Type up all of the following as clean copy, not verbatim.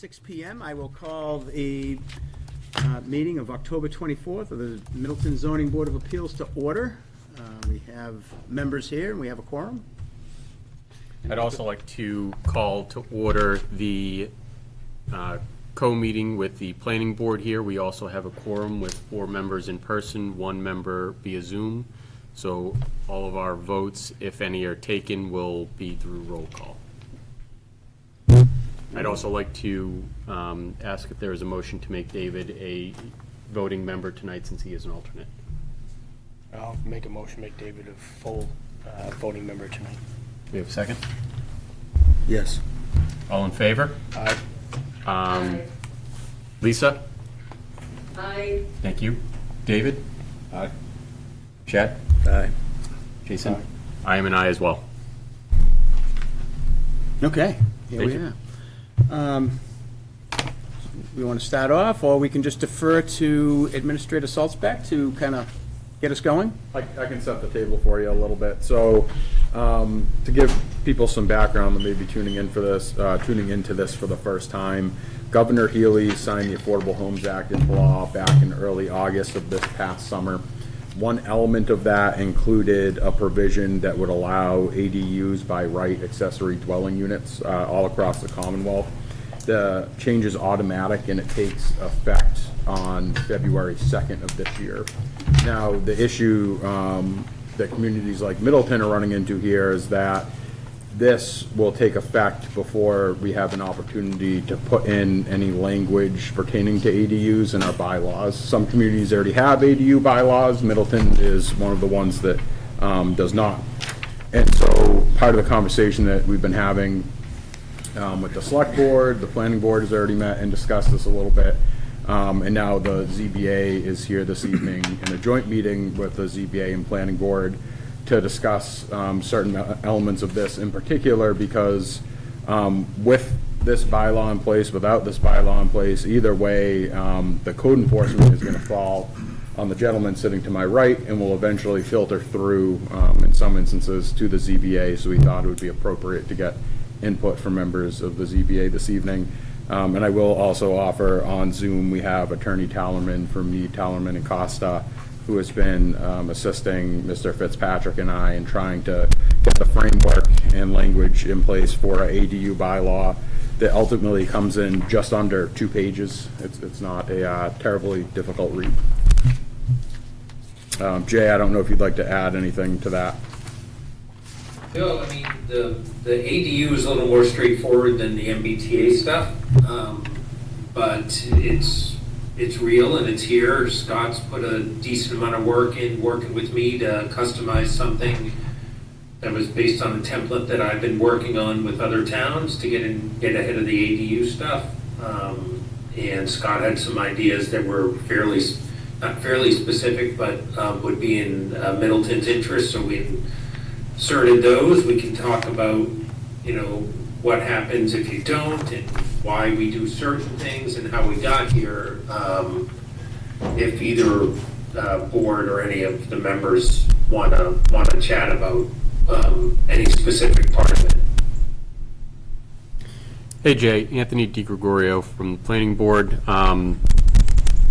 6 p.m. I will call the meeting of October 24th of the Middleton Zoning Board of Appeals to order. We have members here and we have a quorum. I'd also like to call to order the co-meeting with the planning board here. We also have a quorum with 4 members in person, 1 member via Zoom. So all of our votes, if any are taken, will be through roll call. I'd also like to ask if there is a motion to make David a voting member tonight since he is an alternate. I'll make a motion, make David a full voting member tonight. We have a second? Yes. All in favor? Aye. Aye. Lisa? Aye. Thank you. David? Aye. Chad? Aye. Jason? Aye. I am an aye as well. Okay, here Thank we you. are. We want to start off, or we can just defer to Administrator Saltzbeck to kind of get us going? I can set the table for you a little bit. So, to give people some background that may be tuning into this for the first time, Governor Healy signed the Affordable Homes Act into law back in early August of this past summer. One element of that included a provision that would allow ADUs by right accessory dwelling units all across the Commonwealth. The change is automatic and it takes effect on February 2nd of this year. Now, the issue that communities like Middleton are running into here is that this will take effect before we have an opportunity to put in any language pertaining to ADUs in our bylaws. Some communities already have ADU bylaws. Middleton is one of the ones that does not. And so part of the conversation that we've been having with the select board, the planning board has already met and discussed this a little bit. And now the ZBA is here this evening in a joint meeting with the ZBA and planning board to discuss certain elements of this in particular, because with this bylaw in place, without this bylaw in place, either way, the code enforcement is going to fall on the gentleman sitting to my right and will eventually filter through, in some instances, to the ZBA. So we thought it would be appropriate to get input from members of the ZBA this evening. And I will also offer on Zoom, we have Attorney Tallerman from Mead, Tallerman and Costa, who has been assisting Mr. Fitzpatrick and I in trying to get the framework and language in place for an ADU bylaw that ultimately comes in just under 2 pages. It's not a terribly difficult read. Jay, I don't know if you'd like to add anything to that. No, I mean, the ADU is a little more straightforward than the MBTA stuff, but it's real and it's here. Scott's put a decent amount of work in working with me to customize something that was based on a template that I've been working on with other towns to get ahead of the ADU stuff. And Scott had some ideas that were not fairly specific, but would be in Middleton's interest, so we inserted those. We can talk about, what happens if you don't and why we do certain things and how we got here. If either board or any of the members want to chat about any specific part of it. Hey Jay, Anthony DiGregorio from the Planning Board.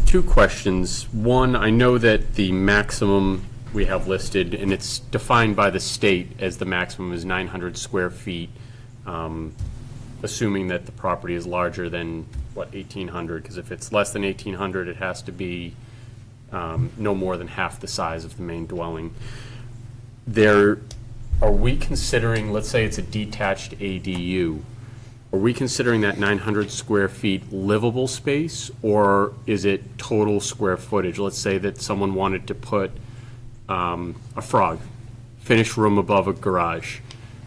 2 questions. One, I know that the maximum we have listed, and it's defined by the state as the maximum is 900 square feet, assuming that the property is larger than, 1,800, because if it's less than 1,800, it has to be no more than half the size of the main dwelling. Are we considering, let's say it's a detached ADU, are we considering that 900 square feet livable space, or is it total square footage? Let's say that someone wanted to put a frog, finished room above a garage.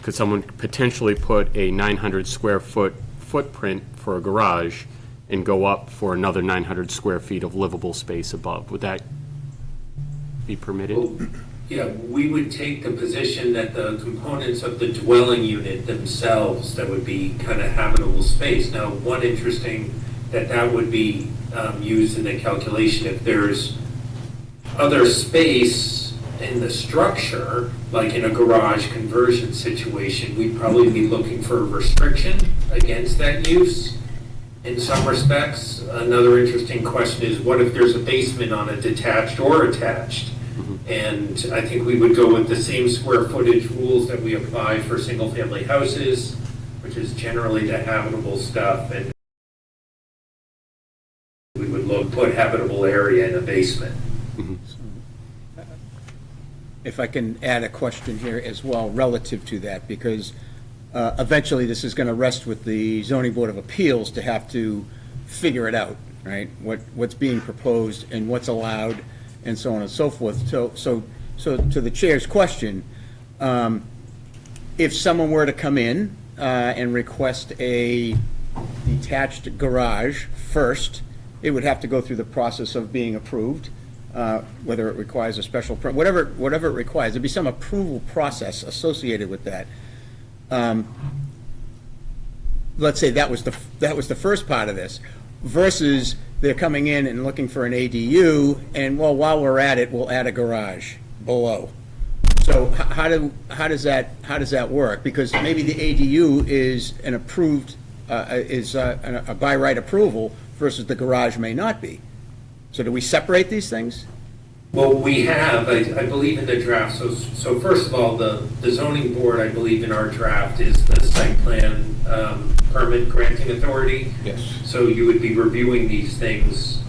Could someone potentially put a 900 square footprint for a garage and go up for another 900 square feet of livable space above? Would that be permitted? Well, yeah, we would take the position that the components of the dwelling unit themselves, that would be kind of habitable space. Now, one interesting that would be used in the calculation if there's other space in the structure, like in a garage conversion situation, we'd probably be looking for a restriction against that use. in some respects. Another interesting question is, what if there's a basement on a detached or attached? And I think we would go with the same square footage rules that we apply for single-family houses, which is generally the habitable stuff, and we would put habitable area in a basement. If I can add a question here as well relative to that, because eventually this is going to rest with the zoning board of appeals to have to figure it out, right? What's being proposed and what's allowed and so on and so forth. So to the chair's question, if someone were to come in and request a detached garage first, it would have to go through the process of being approved, whether it requires a special permit, whatever it requires. There'd be some approval process associated with that. Let's say that was the first part of this, versus they're coming in and looking for an ADU, and well, while we're at it, we'll add a garage below. So how does that work? Because maybe the ADU is an approved, a by right approval, versus the garage may not be. So do we separate these things? Well, we have, I believe in the draft, so first of all, the zoning board, I believe in our draft, is the site plan permit granting authority. Yes. So you would be reviewing these things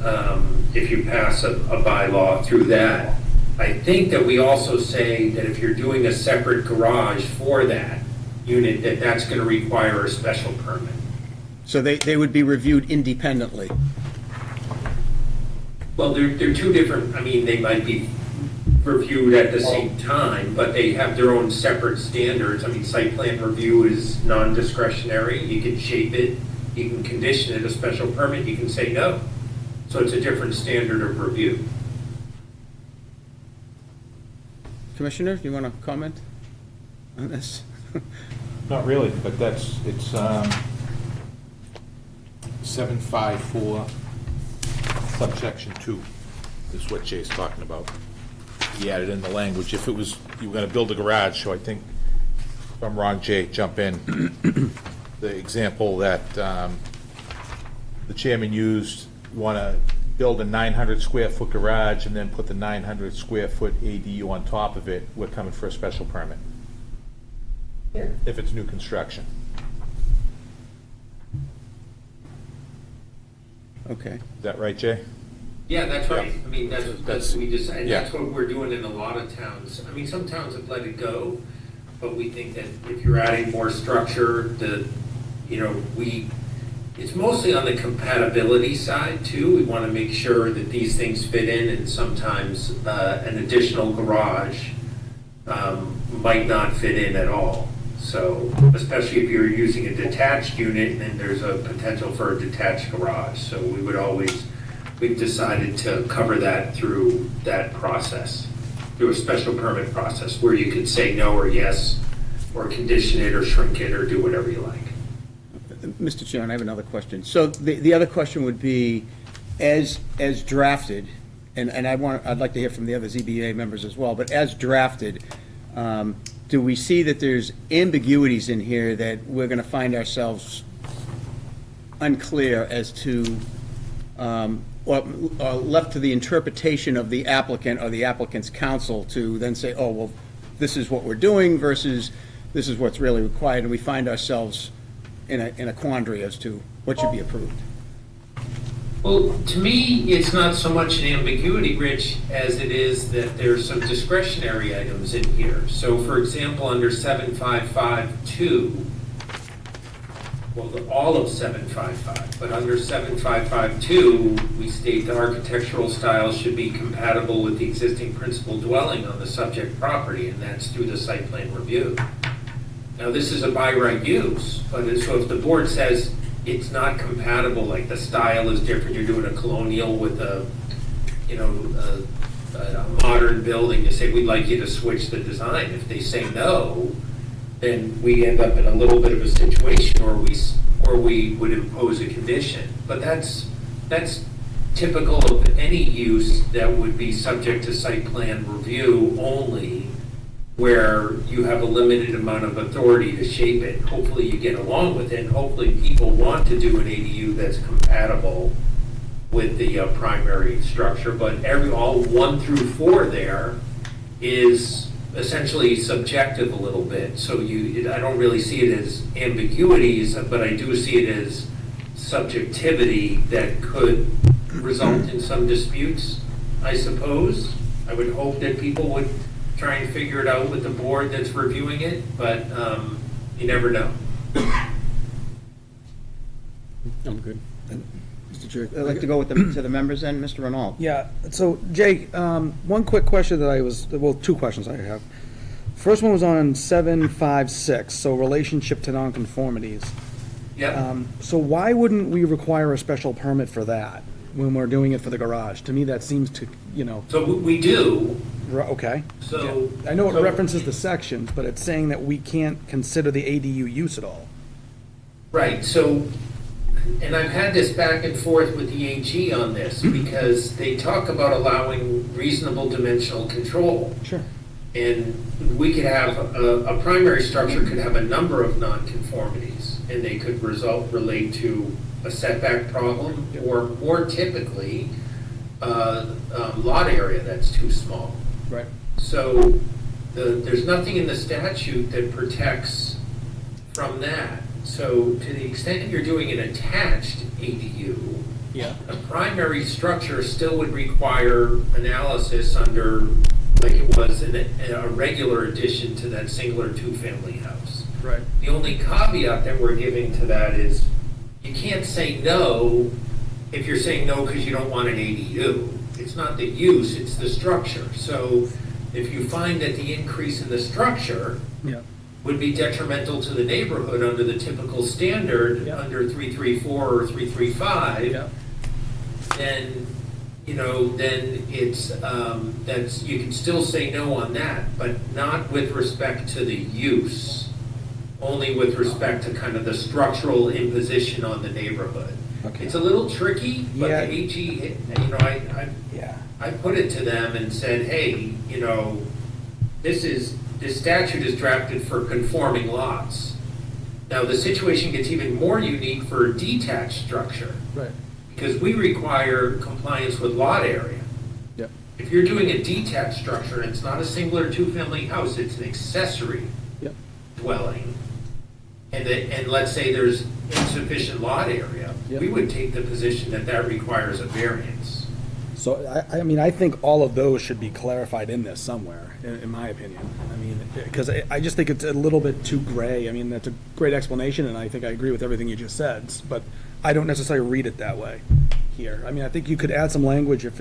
if you pass a bylaw through that. I think that we also say that if you're doing a separate garage for that unit, that's going to require a special permit. So they would be reviewed independently. Well, they're two different, I mean, they might be reviewed at the same time, but they have their own separate standards. I mean, site plan review is non-discretionary. You can shape it, you can condition it a special permit, you can say no. So it's a different standard of review. Commissioner, do you want to comment on this? Not really, but it's 754 subsection 2 is what Jay's talking about. He added in the language, if it was, you were gonna build a garage, so I think, if I'm wrong, Jay, jump in. The example that the chairman used, you wanna build a 900 square foot garage and then put the 900 square foot ADU on top of it, we're coming for a special permit. Yeah. If it's new construction. Okay. Is that right, Jay? Yeah, that's right. Yeah. I mean, that's That's- we just, and yeah. that's what we're doing in a lot of towns. I mean, some towns have let it go, but we think that if you're adding more structure, it's mostly on the compatibility side too. We want to make sure that these things fit in, and sometimes an additional garage might not fit in at all. So, especially if you're using a detached unit, then there's a potential for a detached garage. So we've decided to cover that through that process, through a special permit process, where you could say no or yes, or condition it or shrink it or do whatever you like. Mr. Chairman, I have another question. So the other question would be, as drafted, and I'd like to hear from the other ZBA members as well, but as drafted, do we see that there's ambiguities in here that we're going to find ourselves unclear as to, or left to the interpretation of the applicant or the applicant's counsel to then say, oh, well, this is what we're doing versus this is what's really required, and we find ourselves in a quandary as to what should be approved? Well, to me, it's not so much an ambiguity, Rich, as it is that there's some discretionary items in here. So, for example, under 7552, well, all of 755, but under 7552, we state the architectural style should be compatible with the existing principal dwelling on the subject property, and that's through the site plan review. Now, this is a by right use, but so if the board says it's not compatible, like the style is different, you're doing a colonial with a modern building, you say, we'd like you to switch the design. If they say no, then we end up in a little bit of a situation or we would impose a condition. But that's typical of any use that would be subject to site plan review only where you have a limited amount of authority to shape it. Hopefully you get along with it, and hopefully people want to do an ADU that's compatible with the primary structure, but all 1 through 4 there is essentially subjective a little bit. So I don't really see it as ambiguities, but I do see it as subjectivity that could result in some disputes, I suppose. I would hope that people would try and figure it out with the board that's reviewing it, but you never know. I'm good. Mr. Chair, I'd like to go with to the members then, Mr. Renaud. Yeah, so Jake, one quick question that two questions I have. First one was on 756, so relationship to nonconformities. Yep. So why wouldn't we require a special permit for that when we're doing it for the garage? To me, that seems to, So we do. okay. So I know it so- references the sections, but it's saying that we can't consider the ADU use at all. Right, so, and I've had this back and forth with the AG on this, because they talk about allowing reasonable dimensional control. Sure. And we could have, a primary structure could have a number of nonconformities, and they could relate to a setback problem, or more typically, lot area that's too small. Right. So, there's nothing in the statute that protects from that. So, to the extent you're doing an attached ADU, Yeah. a primary structure still would require analysis under, like it was a regular addition to that singular two-family house. Right. The only caveat that we're giving to that is, you can't say no if you're saying no because you don't want an ADU. It's not the use, it's the structure. So if you find that the increase in the structure Yeah. would be detrimental to the neighborhood under the typical standard, Yeah. under 334 or 335, Yeah. then, then it's, you can still say no on that, but not with respect to the use, only with respect to kind of the structural imposition on the neighborhood. Okay. It's a little tricky, but Yeah. the AG, Yeah. I put it to them and said, hey, this statute is drafted for conforming lots. Now, the situation gets even more unique for a detached structure, Right. because we require compliance with lot area. Yep. If you're doing a detached structure, and it's not a singular two-family house, it's an accessory Yep. dwelling, and let's say there's insufficient lot area, Yep. we would take the position that that requires a variance. So, I think all of those should be clarified in this somewhere, in my opinion. Because I just think it's a little bit too gray. That's a great explanation, and I think I agree with everything you just said, but I don't necessarily read it that way here. I think you could add some language if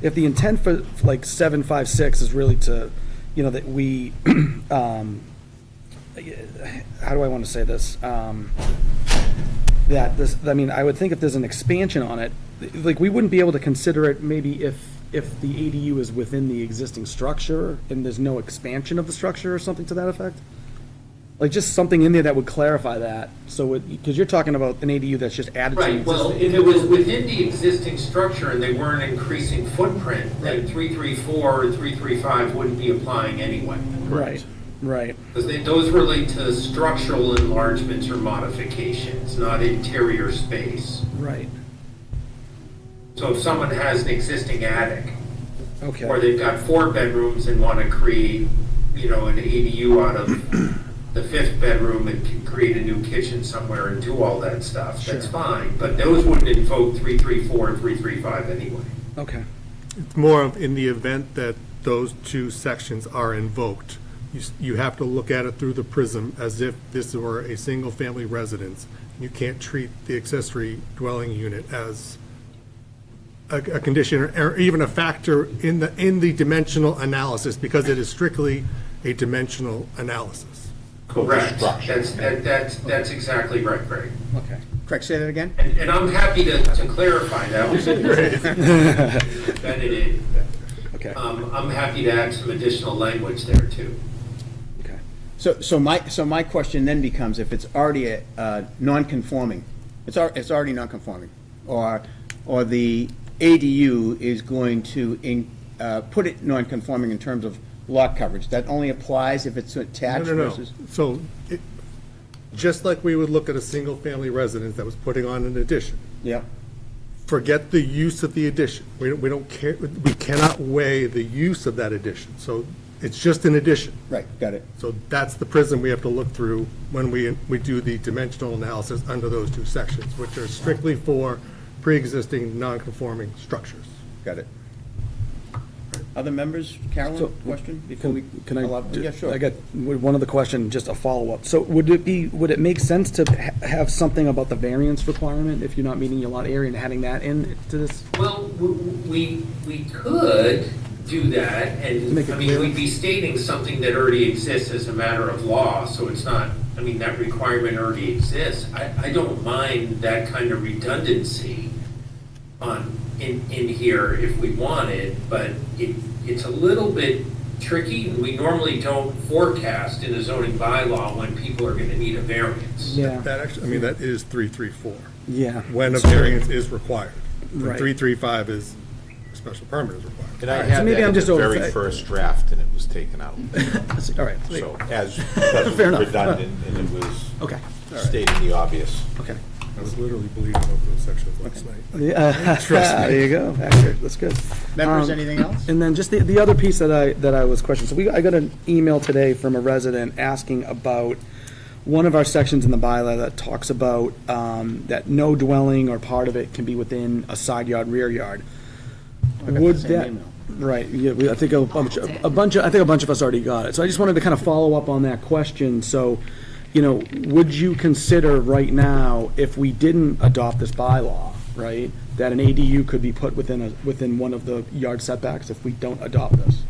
the intent for, like, 756 is really to, that we, how do I want to say this? That this, I would think if there's an expansion on it, like, we wouldn't be able to consider it maybe if the ADU is within the existing structure and there's no expansion of the structure or something to that effect? Like, just something in there that would clarify that, so because you're talking about an ADU that's just added to the Right, well, existing. if it was within the existing structure and they weren't increasing footprint, then 334 or 335 wouldn't be applying anyway. Right, Because those relate to structural enlargements or modifications, not interior space. right, So if someone has an existing attic, or okay, they've got 4 bedrooms and want to create, an ADU out of the 5th bedroom and can create a new kitchen somewhere and do all that stuff, that's Sure. fine. But those wouldn't invoke 334 and 335 anyway. okay, It's more of in the event that those two sections are invoked. You have to look at it through the prism as if this were a single-family residence. You can't treat the accessory dwelling unit as a condition or even a factor in the dimensional analysis, because it is strictly a dimensional analysis. Correct. That's exactly right, Craig. okay. Craig, say that again? And I'm happy to clarify that. That it is. Okay, I'm happy to add some additional language there too. okay. So my question then becomes, if it's already non-conforming, it's already non-conforming, or the ADU is going to put it non-conforming in terms of lot coverage. That only applies if it's attached No. versus? So, just like we would look at a single-family residence that was putting on an addition, Yeah, forget the use of the addition. We don't care, we cannot weigh the use of that addition. So it's just an addition. right, got it. So that's the prism we have to look through when we do the dimensional analysis under those two sections, which are strictly for pre-existing non-conforming structures. Got it. Other members? Carolyn, question before we? Can I? Yeah, sure. I got one other question, just a follow-up. So would it make sense to have something about the variance requirement if you're not meeting your lot area and adding that in to this? Well, we could do that, and, Make it I mean, clear. we'd be stating something that already exists as a matter of law, so it's not, I mean, that requirement already exists. I don't mind that kind of redundancy in here if we wanted, but it's a little bit tricky, and we normally don't forecast in a zoning bylaw when people are gonna need a variance. Yeah, That actually, I mean, that is 334, yeah. when a variance is required. Right. 335 is, a special permit is required. And I Alright, had so maybe that I'm in just the over- very first draft, and it was taken out. All right. So as, because it Fair was enough. redundant, and it was Okay, stating the obvious. okay. I was literally bleeding over those sections last night. Yeah, Trust me. there you go. Accurate. That's good. Members, Um, anything else? And then just the other piece that I was questioning. So I got an email today from a resident asking about one of our sections in the bylaw that talks about that no dwelling or part of it can be within a side yard, rear yard. got the Would same that, email. right, yeah, I think a bunch of us already got it. So I just wanted to kind of follow up on that question. So, would you consider right now, if we didn't adopt this bylaw, right, that an ADU could be put within one of the yard setbacks if we don't adopt this?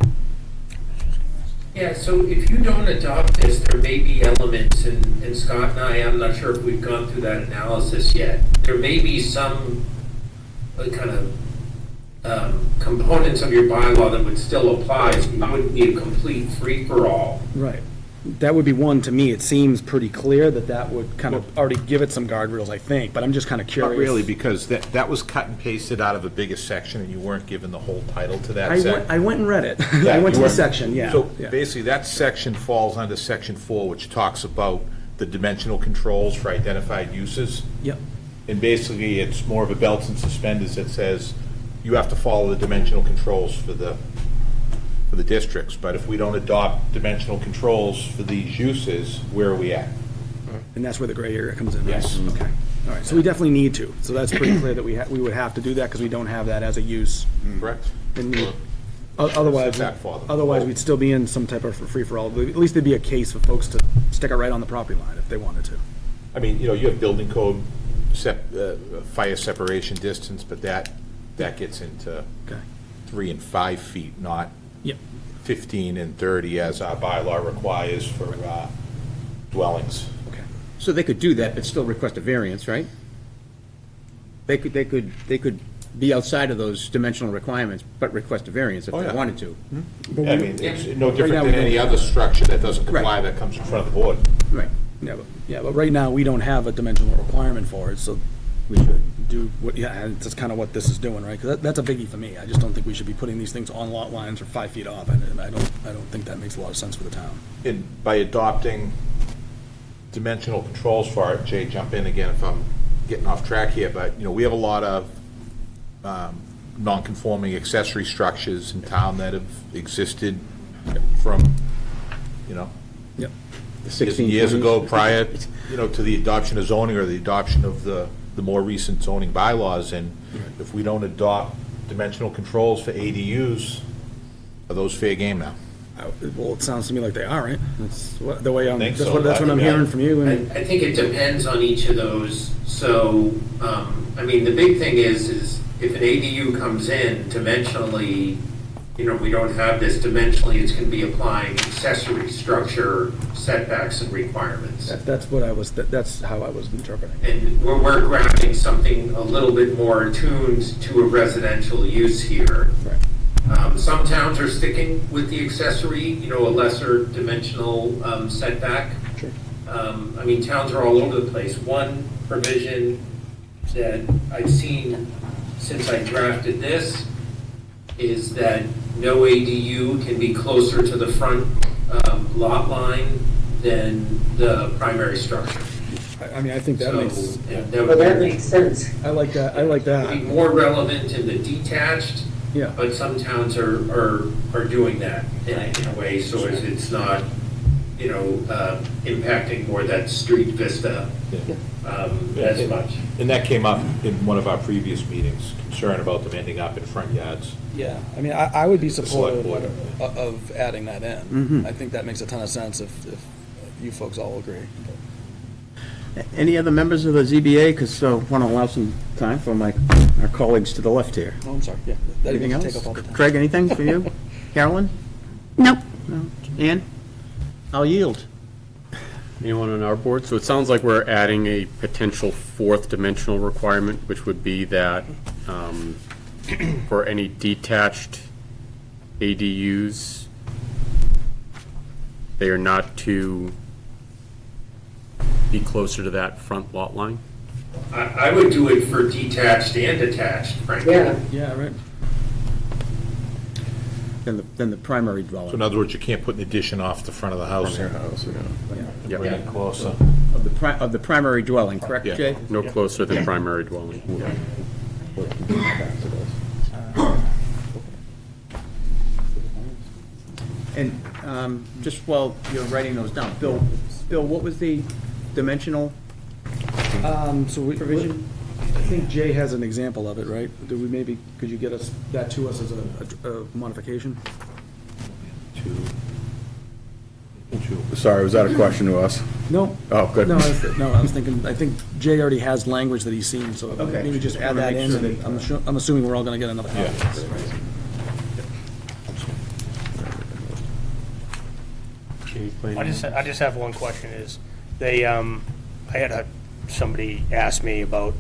Yeah, so if you don't adopt this, there may be elements, and Scott and I'm not sure if we've gone through that analysis yet. There may be some kind of components of your bylaw that would still apply, so it wouldn't be a complete free-for-all. Right. That would be one, to me, it seems pretty clear that would kind of already give it some guardrails, I think, but I'm just kind of curious. Not really, because that was cut and pasted out of a bigger section, and you weren't given the whole title to that I section. went and read it. I went to the section, yeah. So yeah. basically, that section falls under section 4, which talks about the dimensional controls for identified uses. Yep. And basically, it's more of a belts and suspenders that says you have to follow the dimensional controls for the districts. But if we don't adopt dimensional controls for these uses, where are we at? And that's where the gray area comes in, right? Yes. Okay, all right, so we definitely need to. So that's pretty clear that we would have to do that because we don't have that as a use. Correct? And otherwise, Set that for them. otherwise we'd still be in some type of free-for-all. At least there'd be a case for folks to stick it right on the property line if they wanted to. I mean, you have building code, fire separation distance, but that gets into Okay. 3 and 5 feet, not Yep. 15 and 30 as our bylaw requires for dwellings. Okay. So they could do that, but still request a variance, right? They could be outside of those dimensional requirements, but request a variance if Oh, they yeah. wanted to. I mean, it's no Right now, different we than any don't- other structure that doesn't comply Right. that comes in front of the board. Right. Yeah, but right now, we don't have a dimensional requirement for it, so we should do what, yeah, and that's kind of what this is doing, right? Because that's a biggie for me. I just don't think we should be putting these things on lot lines or 5 feet off, and I don't think that makes a lot of sense for the town. And by adopting dimensional controls for it, Jay, jump in again if I'm getting off track here, but, we have a lot of non-conforming accessory structures in town that have existed from, Yep. years ago prior, to the adoption of zoning or the adoption of the more recent zoning bylaws. And if we don't adopt dimensional controls for ADUs, are those fair game now? Well, it sounds to me like they are, right? That's the way I'm, Think that's so. what I'm Yeah. hearing from you, and, I think it depends on each of those. So, I mean, the big thing is if an ADU comes in dimensionally, we don't have this dimensionally, it's going to be applying accessory structure setbacks and requirements. that's how I was interpreting. And we're grabbing something a little bit more attuned to a residential use here. Right. Some towns are sticking with the accessory, a lesser dimensional setback. Sure. I mean, towns are all over the place. One provision that I've seen since I drafted this is that no ADU can be closer to the front lot line than the primary structure. I mean, I think that So, makes, yeah, Well, that makes sense. I like that, I like Be that. more relevant in the detached, Yeah. but some towns are doing that in a way, so it's not, impacting more that street vista as much. And that came up in one of our previous meetings, concern about them ending up in front yards. Yeah, I mean, I would be select supportive board. of adding that in. I think that makes a ton of sense if you folks all agree. Any other members of the ZBA? Because I want to allow some time for our colleagues to the left here. Oh, I'm sorry, yeah. That Anything didn't else? take up all the time. Craig, anything for you? Carolyn? Nope. No? Ann? I'll yield. Anyone on our board? So it sounds like we're adding a potential fourth dimensional requirement, which would be that for any detached ADUs, they are not to be closer to that front lot line? I would do it for detached and attached, frankly. Yeah. Yeah, right. Than the primary So in dwelling. other words, you can't put an addition off the front of the house. Yeah. Bring it closer. Of the primary dwelling, correct, Yeah. Jay? No closer than primary dwelling. And just while you're writing those down, Bill, what was the dimensional So we, provision? I think Jay has an example of it, right? Do we maybe, could you get us, that to us as a modification? Sorry, was that a question to us? No. Oh, good. No, I was thinking, I think Jay already has language that he's seen, so Okay. maybe just add Wanna that make in, sure and that- I'm assuming we're all gonna get another copy. Yeah. of this, right? I just have one question is, they, I had somebody ask me about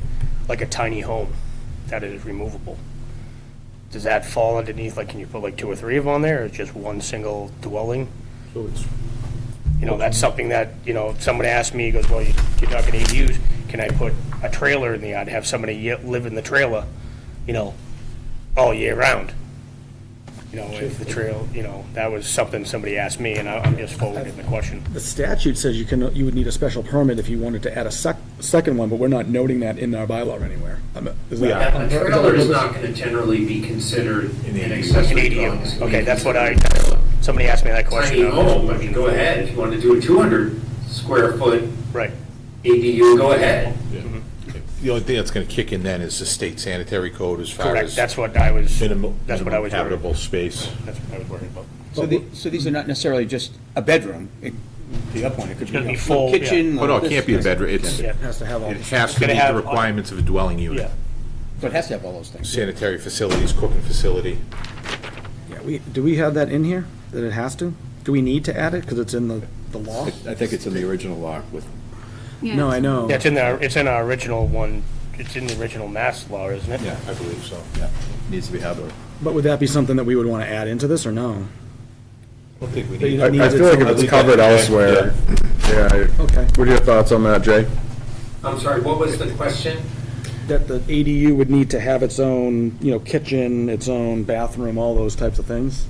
like a tiny home that is removable. Does that fall underneath, like, can you put like 2 or 3 of them on there, or just one single dwelling? So it's, That's something that, if somebody asked me, he goes, well, you're talking ADUs, can I put a trailer in the yard, have somebody live in the trailer, all year round? If the trail, that was something somebody asked me, and I'm just forwarding the question. The statute says you would need a special permit if you wanted to add a second one, but we're not noting that in our bylaw anywhere. Is that- Yeah, a trailer is not going to generally be considered an An accessory dwelling. ADU, okay, that's what somebody asked me that question. Tiny home, I mean, go ahead, if you want to do a 200 square foot Right. ADU, go ahead. the only thing that's gonna kick in then is the state sanitary code as far Correct, as that's what I was, minimum that's what I was worried about. habitable space. That's what I was worried about. So these are not necessarily just a bedroom. The up one, it could be gonna a be full full, kitchen. Oh, no, like it can't be a this. bedroom, it's, Yeah. it Has to have all, has to gonna meet have- the requirements of a dwelling Yeah, unit. So it has to have all those things. Sanitary facilities, cooking facility. yeah, do we have that in here, that it has to? Do we need to add it, because it's in the law? I think it's in the original law with. No, I know. yeah, it's in our original one, it's in the original mass law, isn't it? Yeah, I believe so. Yeah, needs to be habitable. But would that be something that we would want to add into this, or no? I don't think we But you need. don't I feel like if it's covered elsewhere, yeah. Okay. What are your thoughts on that, Jay? I'm sorry, what was the question? That the ADU would need to have its own, kitchen, its own bathroom, all those types of things?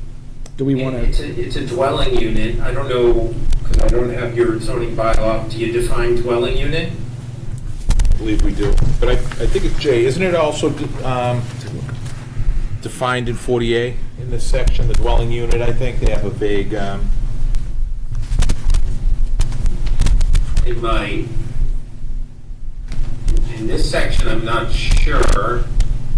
Do we want to? It's a dwelling unit, I don't know, because I don't have your zoning bylaw, do you define dwelling unit? I believe we do. But I think it's Jay, isn't it also defined in 40A in this section, the dwelling unit, I think? They have a vague, In this section, I'm not sure.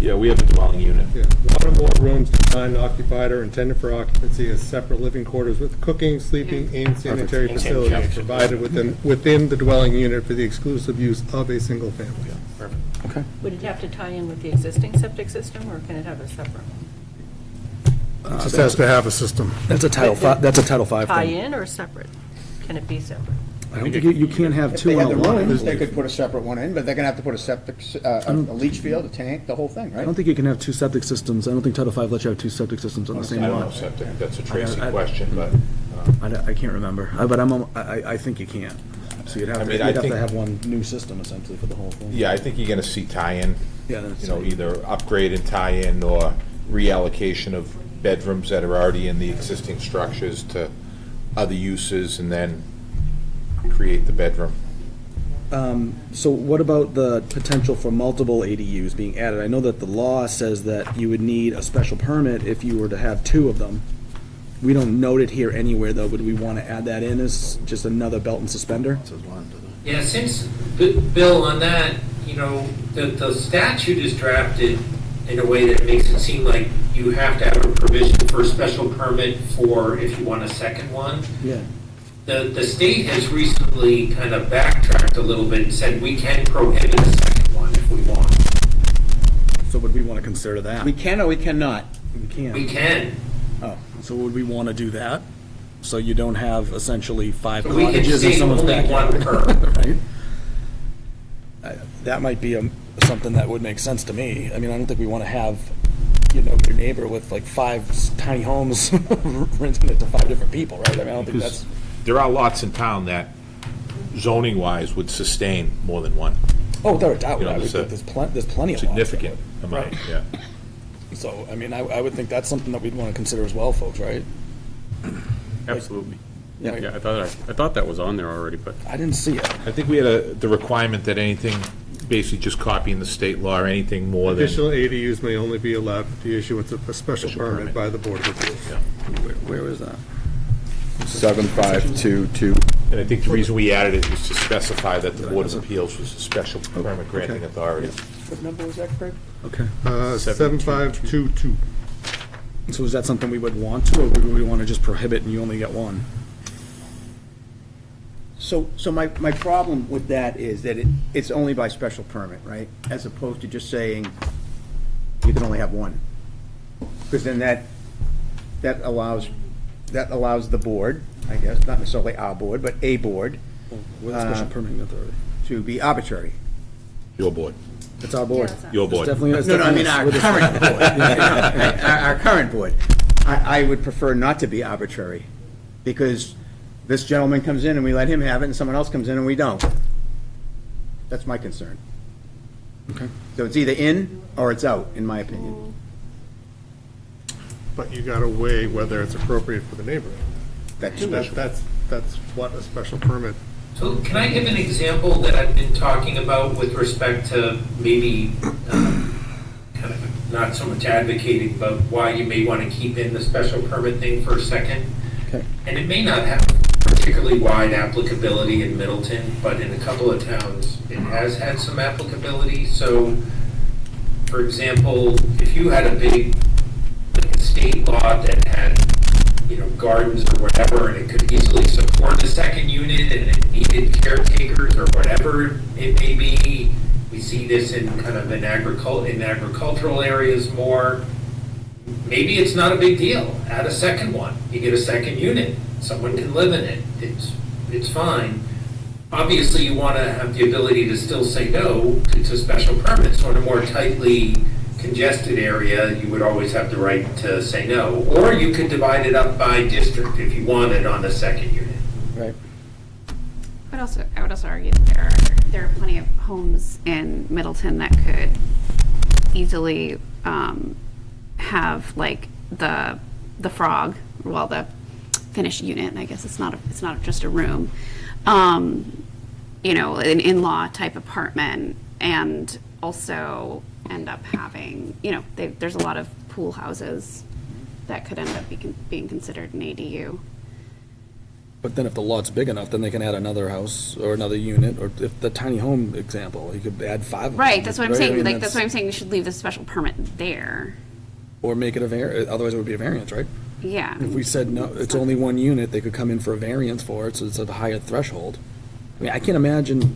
yeah, we have a dwelling unit. Yeah, one or more rooms defined occupied or intended for occupancy as separate living quarters with cooking, sleeping, and sanitary Perfect. facilities provided within the dwelling unit for the exclusive use of a single family. Would it have to tie in with the existing septic system, or can it have a separate one? It just has to have a system. That's a Title V, that's a Title V Tie thing. in or separate? Can it be separate? I don't think you can't have If two they on had a the line. rooms, they could put a separate one in, but they're gonna have to put a septic, a leach field, a tank, the whole thing, I right? don't think you can have two septic systems. I don't think Title V lets you have two septic systems on the same I don't know, lot. septic, that's a Tracy I- question, but, I can't remember, but I think you can. So you'd have I to, mean, you'd I have think- to have one new system essentially for the whole thing. yeah, I think you're gonna see tie-in, Yeah, that's. either upgrade and tie-in, or, reallocation of bedrooms that are already in the existing structures to other uses and then create the bedroom. So what about the potential for multiple ADUs being added? I know that the law says that you would need a special permit if you were to have two of them. We don't note it here anywhere, though. Would we want to add that in as just another belt and suspender? Yeah, since, Bill, on that, the statute is drafted in a way that makes it seem like you have to have a provision for a special permit for if you want a second one. Yeah. The state has recently kind of backtracked a little bit and said we can prohibit a second one if we want. So would we want to consider that? We can or we cannot? We can't. We can. Oh, so would we want to do that? So you don't have essentially 5 So we can cottages in say someone's only backyard? one per. Right? That might be something that would make sense to me. I mean, I don't think we want to have, your neighbor with like 5 tiny homes renting it to 5 different people, right? I mean, I don't think Because that's, there are lots in town that zoning-wise would sustain more than one, oh, without a doubt, You know, I would there's think a there's plenty of lots that significant would. amount, Right. yeah. So, I mean, I would think that's something that we'd want to consider as well, folks, right? Absolutely. Yeah. Yeah, I thought that was on there already, but I didn't see it. I think we had the requirement that anything, basically just copying the state law, or anything more than. Additional ADUs may only be allowed with the issuance of a special Special permit permit. by the Board of Appeals. Yeah. Where is that? 7522. And I think the reason we added it was to specify that the Board of Appeals was a special permit granting authority. What number was that, Craig? Okay. 7522. So is that something we would want to, or would we want to just prohibit and you only get one? So my problem with that is that it's only by special permit, right? As opposed to just saying you can only have one. Because then that allows the board, I guess, not necessarily our board, but a board, With a special permitting authority. to be arbitrary. Your board, It's our board. your board. It's definitely No, I mean us. our We're the- current board. Our current board. I would prefer not to be arbitrary, because this gentleman comes in and we let him have it, and someone else comes in and we don't. That's my concern. Okay. So it's either in or it's out, in my opinion. But you gotta weigh whether it's appropriate for the neighborhood. That's That's what a special permit. So can I give an example that I've been talking about with respect to maybe kind of not so much advocating, but why you may want to keep in the special permit thing for a second? Okay. And it may not have particularly wide applicability in Middleton, but in a couple of towns, it has had some applicability. So, for example, if you had a big like estate lot that had, gardens or whatever, and it could easily support a second unit, and it needed caretakers or whatever it may be. We see this in kind of in agricultural areas more. Maybe it's not a big deal. Add a second one. You get a second unit. Someone can live in it. It's fine. Obviously, you want to have the ability to still say no to special permits. So in a more tightly congested area, you would always have the right to say no. Or you could divide it up by district if you wanted on the second unit. Right. I would also argue that there are plenty of homes in Middleton that could easily have like the frog, well, the finished unit. I guess it's not just a room. An in-law type apartment, and also end up having, there's a lot of pool houses that could end up being considered an ADU. But then if the lot's big enough, then they can add another house or another unit, or if the tiny home example, you could add 5 of them. Right, that's what I'm Right? I saying, mean, that's why I'm saying we should leave the special permit there. Or make it otherwise it would be a variance, right? Yeah. If we said, no, it's only one unit, they could come in for a variance for it, so it's a higher threshold. I mean, I can't imagine,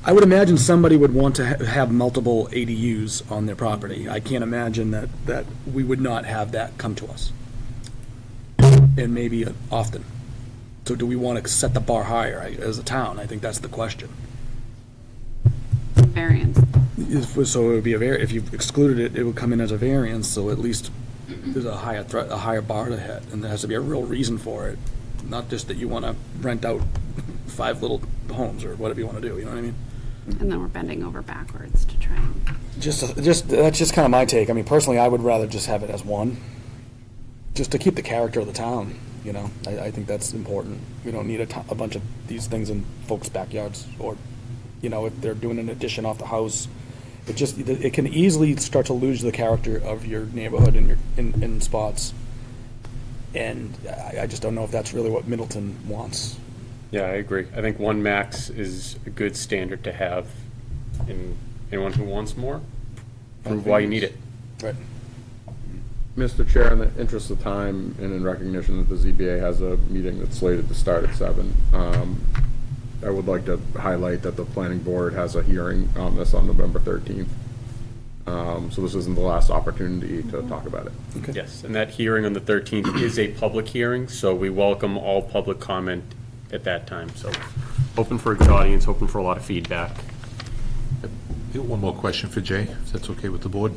I would imagine somebody would want to have multiple ADUs on their property. I can't imagine that we would not have that come to us. And maybe often. So do we want to set the bar higher as a town? I think that's the question. Variance. So it would be if you excluded it, it would come in as a variance, so at least there's a higher bar to hit, and there has to be a real reason for it. Not just that you want to rent out 5 little homes or whatever you want to do, you know what I mean? And then we're bending over backwards to try and. That's just kind of my take. I mean, personally, I would rather just have it as one, just to keep the character of the town, you know? I think that's important. We don't need a bunch of these things in folks' backyards, or, you know, if they're doing an addition off the house, it can easily start to lose the character of your neighborhood in spots. And I just don't know if that's really what Middleton wants. Yeah, I agree. I think one max is a good standard to have, and anyone who wants more, prove why you need it. Right. Mr. Chair, in the interest of time and in recognition that the ZBA has a meeting that's slated to start at 7, I would like to highlight that the planning board has a hearing on this on November 13th. So this isn't the last opportunity to talk about it. Yes, and that hearing on the 13th is a public hearing, so we welcome all public comment at that time. So hoping for a good audience, hoping for a lot of feedback. I got one more question for Jay, if that's okay with the board.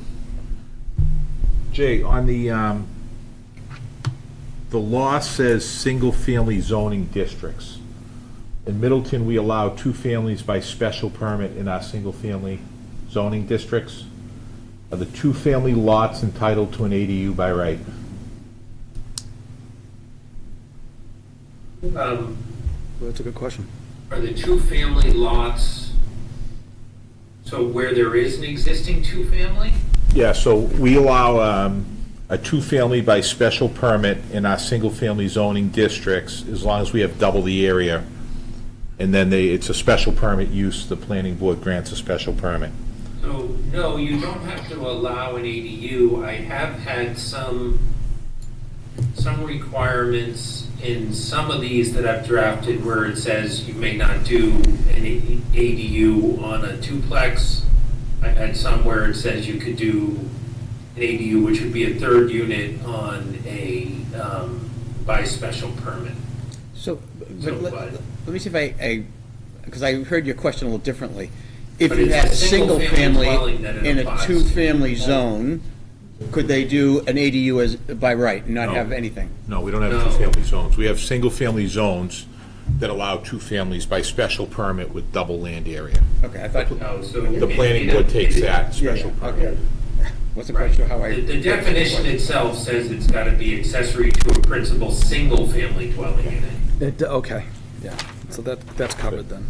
Jay, on the law says single-family zoning districts. In Middleton, we allow 2 families by special permit in our single-family zoning districts. Are the 2-family lots entitled to an ADU by right? Well, that's a good question. Are the 2-family lots, so where there is an existing 2-family? Yeah, so we allow a 2-family by special permit in our single-family zoning districts, as long as we have double the area. And then it's a special permit use, the planning board grants a special permit. So, no, you don't have to allow an ADU. I have had some requirements in some of these that I've drafted where it says you may not do an ADU on a duplex. I had some where it says you could do an ADU, which would be a 3rd unit on a, by special permit. So, So, but but- let me see if because I heard your question a little differently. If But you it's had a a single single-family family dwelling that it in a applies. 2-family zone, could they do an ADU as, by right, and not No. have anything? No, we don't have No. 2-family zones. We have single-family zones that allow 2 families by special permit with double land area. Okay, I thought, No, so. The planning board takes that special permit. okay. Wasn't quite sure how I. The definition itself says it's got to be accessory to a principal single-family dwelling unit. Okay, yeah, so that's covered then.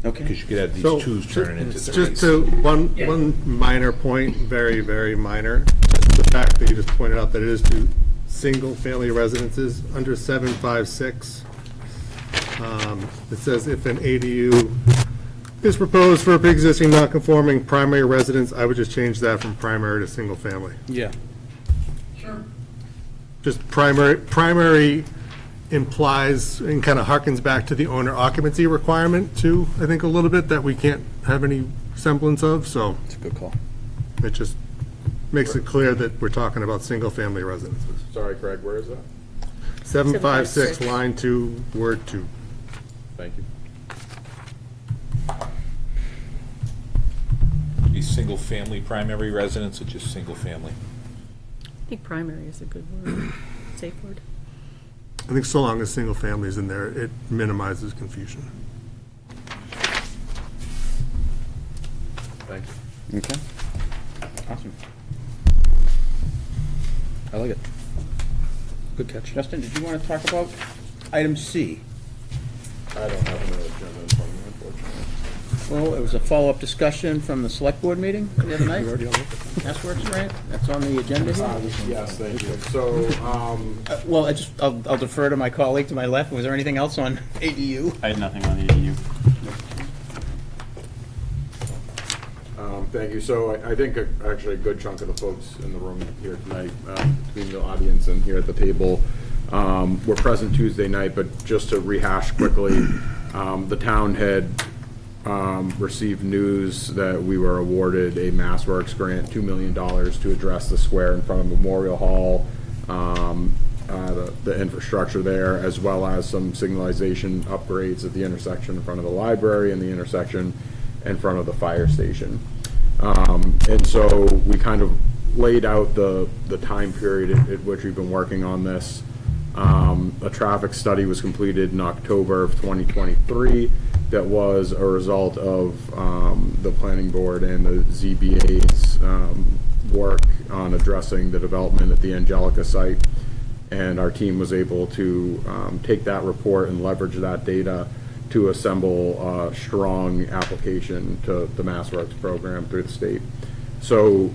Okay. Because you could have these So, 2s turning into 3s. Just to, one minor point, very, very minor, just the fact that you just pointed out that it is to single-family residences, under 756. It says if an ADU is proposed for a pre-existing non-conforming primary residence, I would just change that from primary to single-family. Yeah. Sure. Just primary implies and kind of harkens back to the owner occupancy requirement too, I think a little bit, that we can't have any semblance of, so It's a good call. it just makes it clear that we're talking about single-family residences. Sorry, Craig, where is that? 756, line 2, word 2. Thank you. These single-family primary residents or just single-family? I think primary is a good word, safe word. I think so long as single family is in there, it minimizes confusion. Thank you. Okay. Awesome. I like it. Good catch. Justin, did you want to talk about item C? I don't have another agenda in front of me, unfortunately. Well, it was a follow-up discussion from the select board meeting the other night. That's where it's right? That's on the agenda here? Yes, thank you. So, Well, I'll defer to my colleague to my left. Was there anything else on ADU? I had nothing on the ADU. Thank you. So I think actually a good chunk of the folks in the room here tonight, between the audience and here at the table, were present Tuesday night, but just to rehash quickly, the town had received news that we were awarded a MassWorks grant, $2 million to address the square in front of Memorial Hall, the infrastructure there, as well as some signalization upgrades at the intersection in front of the library and the intersection in front of the fire station. And so we kind of laid out the time period at which we've been working on this. A traffic study was completed in October of 2023. that was a result of the planning board and the ZBA's work on addressing the development at the Angelica site. And our team was able to take that report and leverage that data to assemble a strong application to the MassWorks program through the state. So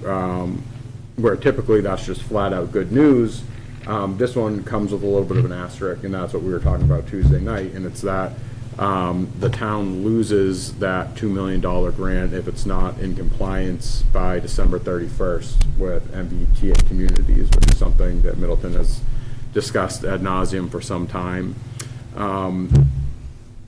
where typically that's just flat out good news, this one comes with a little bit of an asterisk, and that's what we were talking about Tuesday night, and it's that the town loses that $2 million grant if it's not in compliance by December 31st with MBTA communities, which is something that Middleton has discussed ad nauseum for some time.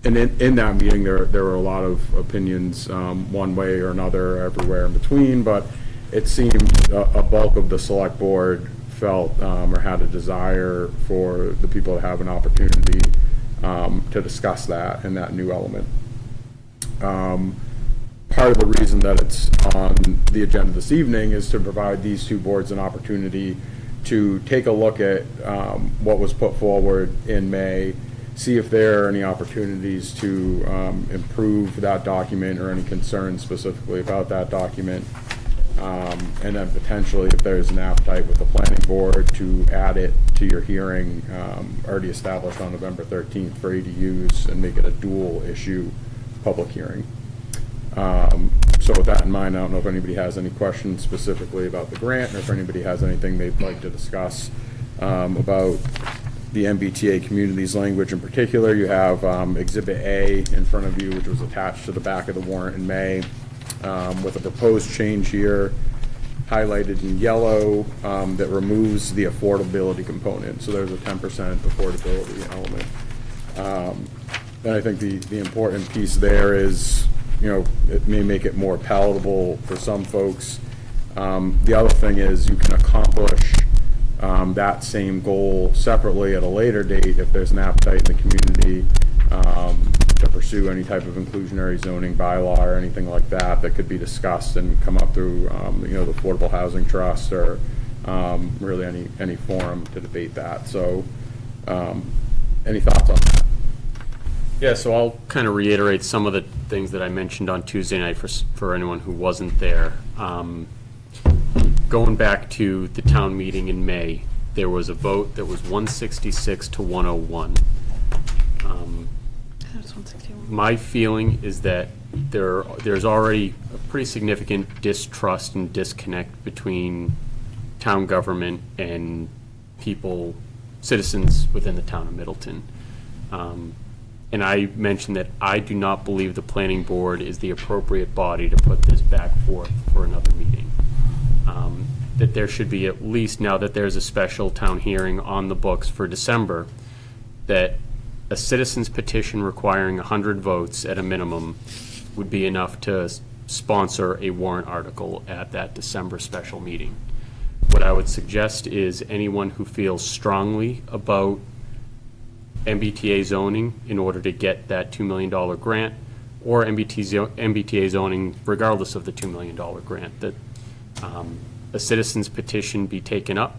And in that meeting, there were a lot of opinions, one way or another, everywhere in between, but it seemed a bulk of the select board felt or had a desire for the people to have an opportunity to discuss that and that new element. Part of the reason that it's on the agenda this evening is to provide these two boards an opportunity to take a look at what was put forward in May, see if there are any opportunities to improve that document or any concerns specifically about that document. And then potentially, if there's an appetite with the planning board, to add it to your hearing already established on November 13th for ADUs and make it a dual issue public hearing. So with that in mind, I don't know if anybody has any questions specifically about the grant, or if anybody has anything they'd like to discuss about the MBTA communities language in particular. You have Exhibit A in front of you, which was attached to the back of the warrant in May, with a proposed change here highlighted in yellow that removes the affordability component. So there's a 10% affordability element. And I think the important piece there is, you know, it may make it more palatable for some folks. The other thing is you can accomplish that same goal separately at a later date if there's an appetite in the community to pursue any type of inclusionary zoning bylaw or anything like that that could be discussed and come up through you know, the Affordable Housing Trust or really any forum to debate that. So any thoughts on that? Yeah, so I'll kind of reiterate some of the things that I mentioned on Tuesday night for anyone who wasn't there. Going back to the town meeting in May, there was a vote that was 166 to 101. My feeling is that there's already a pretty significant distrust and disconnect between town government and people, citizens within the town of Middleton. And I mentioned that I do not believe the planning board is the appropriate body to put this back forth for another meeting. That there should be, at least now that there's a special town hearing on the books for December, that a citizen's petition requiring 100 votes at a minimum would be enough to sponsor a warrant article at that December special meeting. What I would suggest is anyone who feels strongly about MBTA zoning in order to get that $2 million grant, or MBTA zoning regardless of the $2 million grant, that a citizen's petition be taken up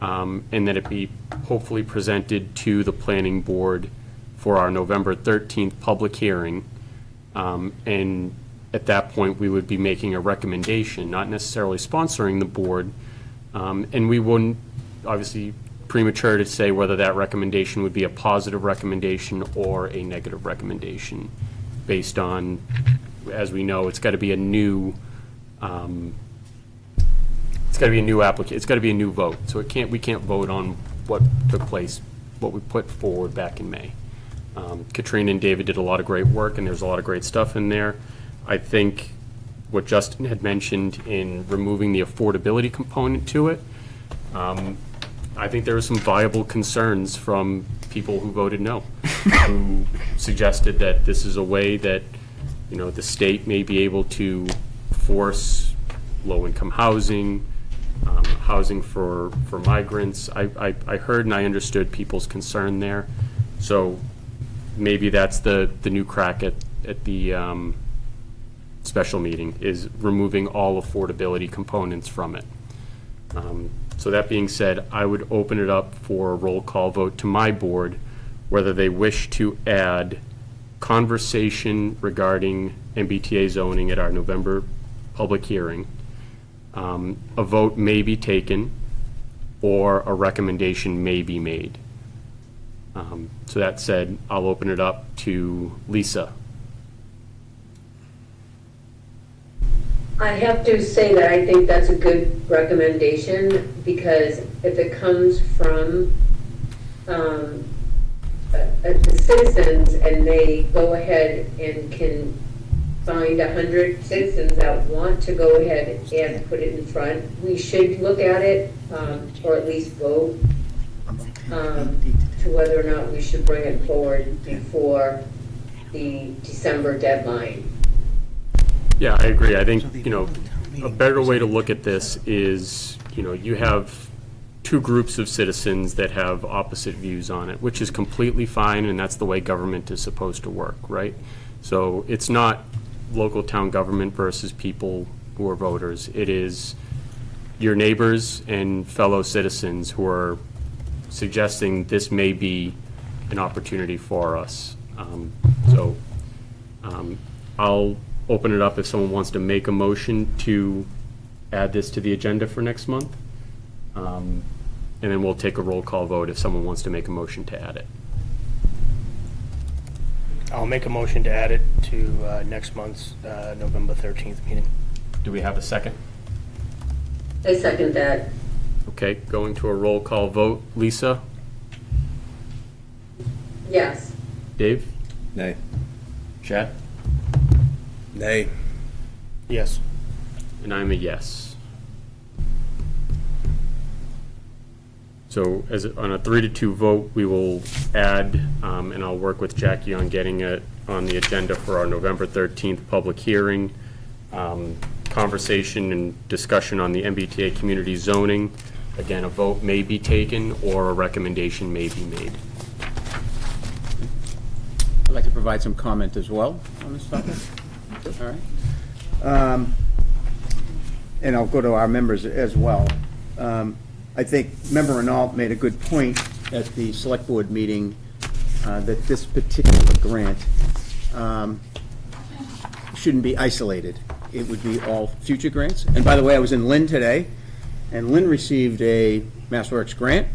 and that it be hopefully presented to the planning board for our November 13th public hearing. And at that point, we would be making a recommendation, not necessarily sponsoring the board. And we wouldn't, obviously, premature to say whether that recommendation would be a positive recommendation or a negative recommendation based on, as we know, it's got to be a new it's got to be a new it's got to be a new vote. So we can't vote on what took place, what we put forward back in May. Katrina and David did a lot of great work, and there's a lot of great stuff in there. I think what Justin had mentioned in removing the affordability component to it, I think there were some viable concerns from people who voted no, who suggested that this is a way that, you know, the state may be able to force low-income housing, housing for migrants. I heard and I understood people's concern there. So maybe that's the new crack at the special meeting, is removing all affordability components from it. So that being said, I would open it up for a roll call vote to my board, whether they wish to add conversation regarding MBTA zoning at our November public hearing. A vote may be taken, or a recommendation may be made. So that said, I'll open it up to Lisa. I have to say that I think that's a good recommendation, because if it comes from the citizens and they go ahead and can find 100 citizens that want to go ahead and put it in front, we should look at it, or at least vote to whether or not we should bring it forward before the December deadline. Yeah, I agree. I think, a better way to look at this is, you have two groups of citizens that have opposite views on it, which is completely fine, and that's the way government is supposed to work, right? So it's not local town government versus people who are voters. It is your neighbors and fellow citizens who are suggesting this may be an opportunity for us. I'll open it up if someone wants to make a motion to add this to the agenda for next month. And then we'll take a roll call vote if someone wants to make a motion to add it. I'll make a motion to add it to next month's November 13th meeting. Do we have a second? I second that. Okay, going to a roll call vote. Lisa? Yes. Dave? Nay. Chad? Nay. Yes. And I'm a yes. So on a 3-2 vote, we will add, and I'll work with Jackie on getting it on the agenda for our November 13th public hearing. Conversation and discussion on the MBTA community zoning. Again, a vote may be taken or a recommendation may be made. I'd like to provide some comment as well on this topic. All right. And I'll go to our members as well. I think Member Renault made a good point at the Select Board meeting that this particular grant shouldn't be isolated. It would be all future grants. And by the way, I was in Lynn today, and Lynn received a MassWorks grant,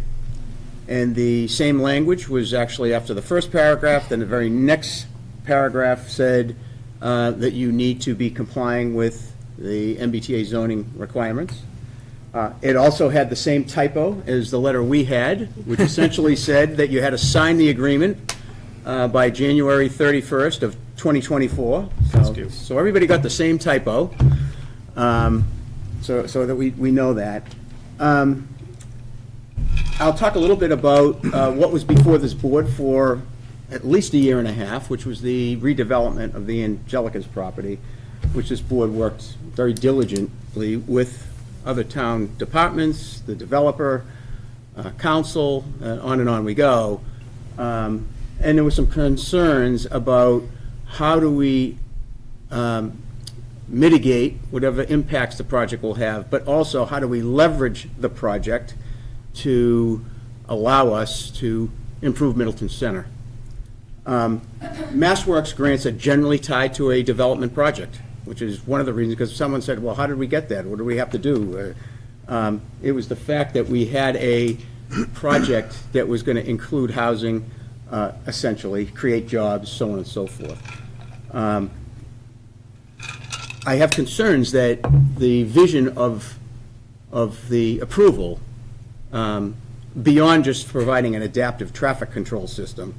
and the same language was actually after the first paragraph, then the very next paragraph said that you need to be complying with the MBTA zoning requirements. It also had the same typo as the letter we had, which essentially said that you had to sign the agreement by January 31st of 2024. So everybody got the same typo, so that we know that. I'll talk a little bit about what was before this board for at least a year and a half, which was the redevelopment of the Angelica's property, which this board worked very diligently with other town departments, the developer, council, on and on we go. And there were some concerns about how do we mitigate whatever impacts the project will have, but also how do we leverage the project to allow us to improve Middleton Center. MassWorks grants are generally tied to a development project, which is one of the reasons, because someone said, well, how did we get that? What do we have to do? It was the fact that we had a project that was going to include housing, essentially, create jobs, so on and so forth. I have concerns that the vision of the approval, beyond just providing an adaptive traffic control system,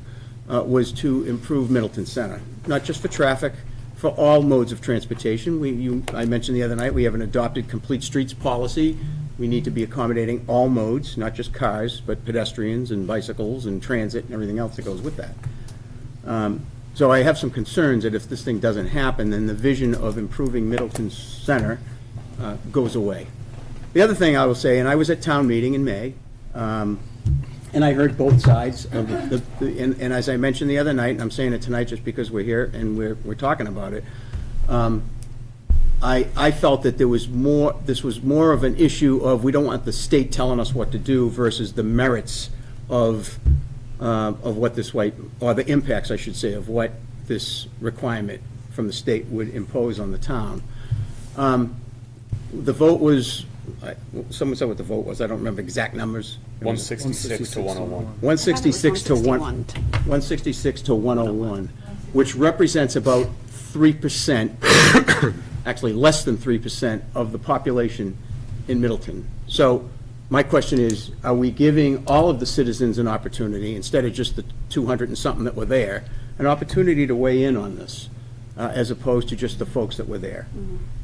was to improve Middleton Center, not just for traffic, for all modes of transportation. I mentioned the other night, we have an adopted complete streets policy. We need to be accommodating all modes, not just cars, but pedestrians and bicycles and transit and everything else that goes with that. So I have some concerns that if this thing doesn't happen, then the vision of improving Middleton Center goes away. The other thing I will say, and I was at town meeting in May, and I heard both sides of and as I mentioned the other night, and I'm saying it tonight just because we're here and we're talking about it, I felt that this was more of an issue of we don't want the state telling us what to do versus the merits of what this way, or the impacts, I should say, of what this requirement from the state would impose on the town. The vote was, someone said what the vote was, I don't remember exact numbers. 166 to 101. 166 to 161. 166 to 101, which represents about 3%, actually less than 3% of the population in Middleton. So my question is, are we giving all of the citizens an opportunity, instead of just the 200 and something that were there, an opportunity to weigh in on this, as opposed to just the folks that were there?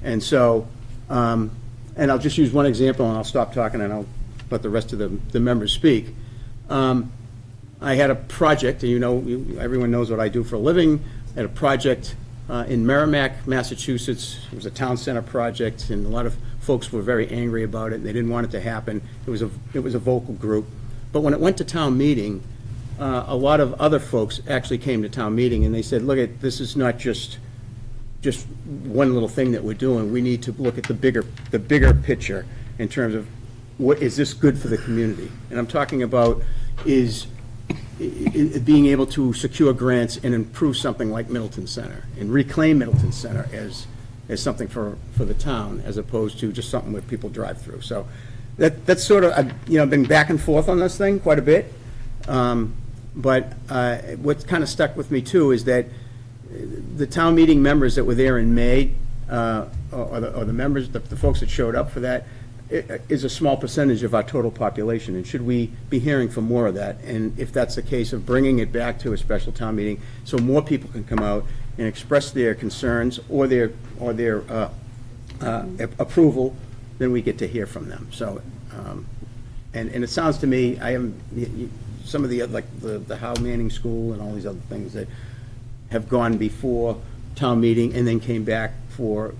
And so, and I'll just use one example, and I'll stop talking, and I'll let the rest of the members speak. I had a project, and everyone knows what I do for a living. I had a project in Merrimack, Massachusetts. It was a town center project, and a lot of folks were very angry about it, and they didn't want it to happen. It was a vocal group. But when it went to town meeting, a lot of other folks actually came to town meeting, and they said, look, this is not just one little thing that we're doing. We need to look at the bigger picture in terms of what is this good for the community? And I'm talking about is being able to secure grants and improve something like Middleton Center and reclaim Middleton Center as something for the town, as opposed to just something where people drive through. So that's sort of, I've been back and forth on this thing quite a bit. But what's kind of stuck with me too is that the town meeting members that were there in May, or the members, the folks that showed up for that, is a small percentage of our total population, and should we be hearing from more of that? And if that's the case, of bringing it back to a special town meeting so more people can come out and express their concerns or their approval, then we get to hear from them. So, and it sounds to me, some of the, like the Howe Manning School and all these other things that have gone before town meeting and then came back for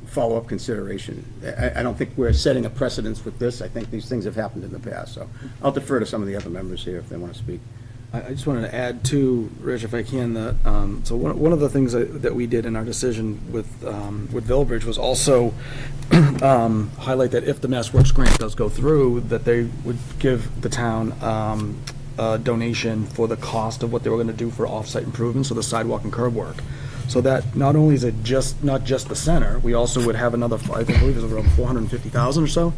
follow-up consideration. I don't think we're setting a precedence with this. I think these things have happened in the past. So I'll defer to some of the other members here if they want to speak. I just wanted to add too, Rich, if I can, that, so one of the things that we did in our decision with Villabridge was also highlight that if the Mass Works grant does go through, that they would give the town a donation for the cost of what they were going to do for off-site improvements, so the sidewalk and curb work. So that not only is it not just the center, we also would have another, I believe it's around 450,000 or so,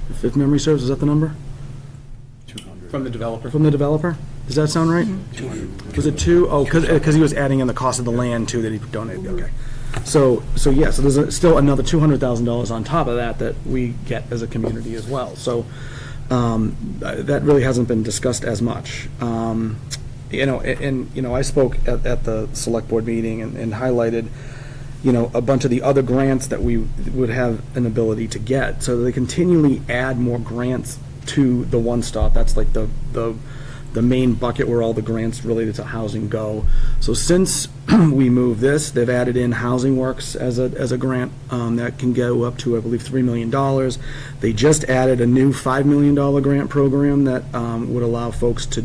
if memory serves. Is that the number? 200. From the developer? From the developer? Does that sound right? 200. Was it 2? Oh, because he was adding in the cost of the land too that he donated. Okay. So there's still another $200,000 on top of that we get as a community as well. So that really hasn't been discussed as much. I spoke at the select board meeting and highlighted, a bunch of the other grants that we would have an ability to get. So they continually add more grants to the one stop. That's like the main bucket where all the grants related to housing go. So since we moved this, they've added in Housing Works as a grant that can go up to, I believe, $3 million. They just added a new $5 million grant program that would allow folks to